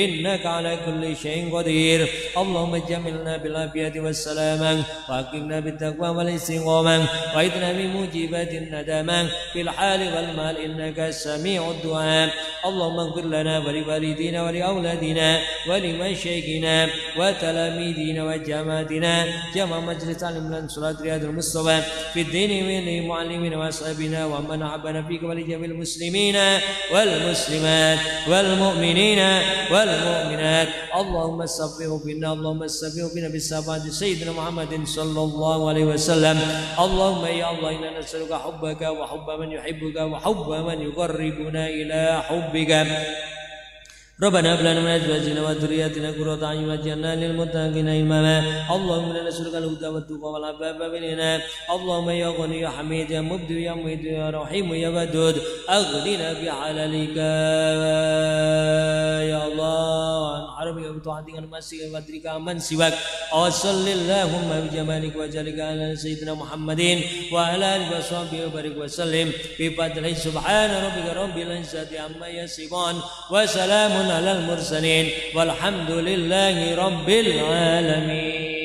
إنك على كل شيء قدير. اللهم جملنا بالعافية والسلامة وأكرمنا بالتقوى والاستقامة وأعذنا بموجبات الندامة في الحال والمال إنك سميع الدعاء. اللهم اغفر لنا ولوالدينا ولأولادنا ولمشايخنا وتلاميذنا وجماعتنا جمع مجلس تعليم من صلاة رياض المصطفى في الدين من معلمين وأصحابنا ومن أحبنا فيك ولجميع المسلمين والمسلمات والمؤمنين والمؤمنات. اللهم استغفر بنا اللهم استغفر بنا بالصفات سيدنا محمد صلى الله عليه وسلم. اللهم يا الله إنا نسألك حبك وحب من يحبك وحب من يقربنا إلى حبك. ربنا هب لنا من ازواجنا وذرياتنا قرة اعين واجعلنا للمتقين اماما. اللهم انا نسالك الهدى والتقى والعفاف والغنى. اللهم يا غني يا حميد يا مبدع يا مهيد يا رحيم يا ودود اغننا بحلالك يا الله عن حرمك بطاعتك المسيح وادرك من سواك. وصل اللهم بجمالك وجلالك على سيدنا محمد وعلى اله وصحبه وبارك وسلم بفضل سبحان ربك رب العزة عما يصفون وسلام على المرسلين والحمد لله رب العالمين.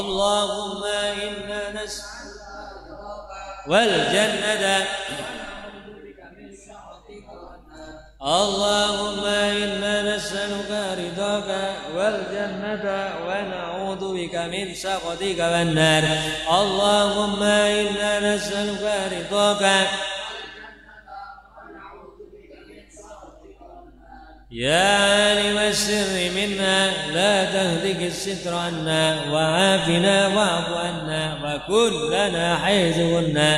اللهم إنا نسألك والجنة اللهم إنا نسألك رضاك والجنة ونعوذ بك من سخطك والنار. اللهم إنا نسألك رضاك يا عالم السر منا لا تهدك الستر عنا وعافنا واعف عنا وكن لنا حيث كنا.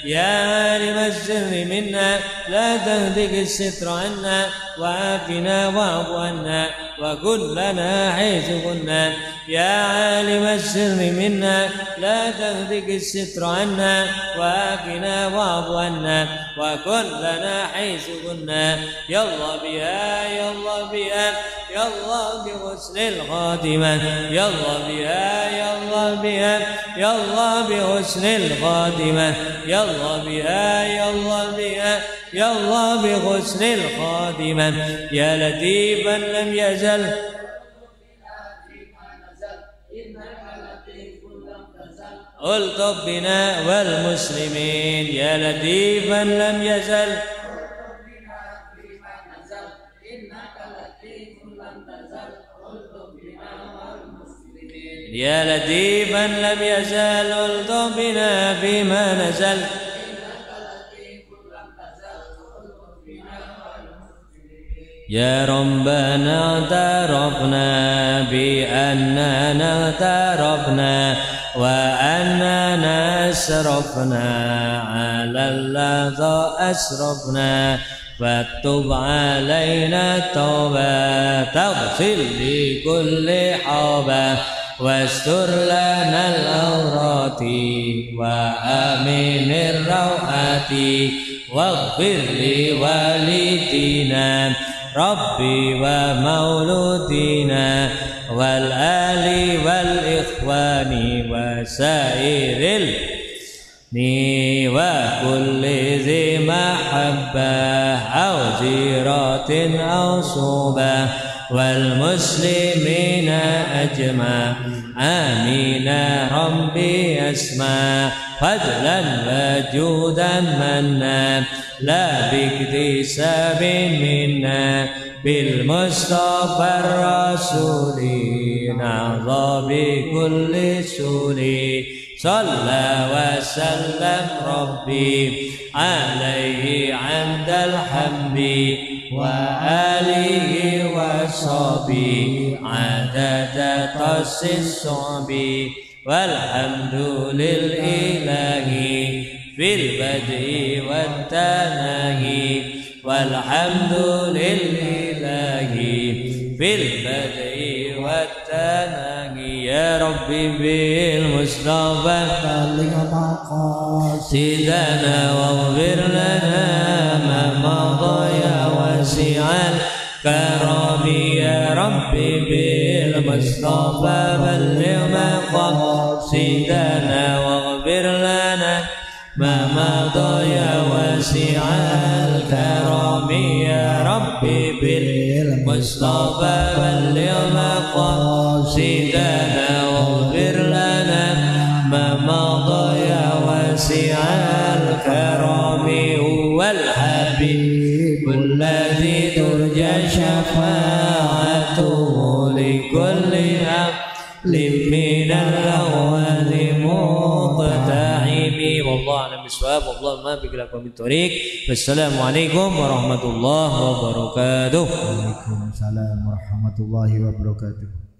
يا عالم السر منا لا تهدك الستر عنا وعافنا واعف عنا وكن لنا حيث كنا. يا عالم السر منا لا تهدك الستر عنا وعافنا واعف عنا وكن لنا حيث كنا. يا الله بها يا الله بها يا الله بحسن الخاتمة. يا الله بها يا الله بها يا الله بحسن الخاتمة. يا الله بها يا الله بها يا الله بحسن الخاتمة. يا لطيفا لم يزل الطف بنا والمسلمين يا لطيفا لم يزل يا لطيفا لم يزل الطف بنا فيما نزل يا ربنا اعترفنا بأننا اعترفنا وأننا أسرفنا على اللحظة أسرفنا فاكتب علينا التوبة تغفر لكل حوبة واستر لنا العورات وآمن الروعات واغفر لوالدينا ربي ومولودينا والآل والإخوان وسائر وكل ذي محبة أو زيرة أو صوبة والمسلمين أجمع آمين ربي أسمع فضلا وجودا منا لا باكتساب منا بالمصطفى الرسول نعظى بكل سول صلى وسلم ربي عليه عند الحمد وآله وصحبه عدد قص الصعب والحمد للإله في البدء والتناهي والحمد للإله في البدء والتناهي يا ربي بالمصطفى بلغ مقاصدنا واغفر لنا ما مضى يا واسع الكرم يا ربي بالمصطفى بلغ مقاصدنا واغفر لنا ما مضى يا واسع الكرم يا ربي بالمصطفى بلغ مقاصدنا واغفر لنا ما مضى يا واسع الكرم هو الحبيب الذي ترجى شفاعته لكل أهل من الأول مقتحم والله أعلم بالصواب والله ما بك من طريق والسلام عليكم ورحمة الله وبركاته. Waalaikumsalam warahmatullahi wabarakatuh.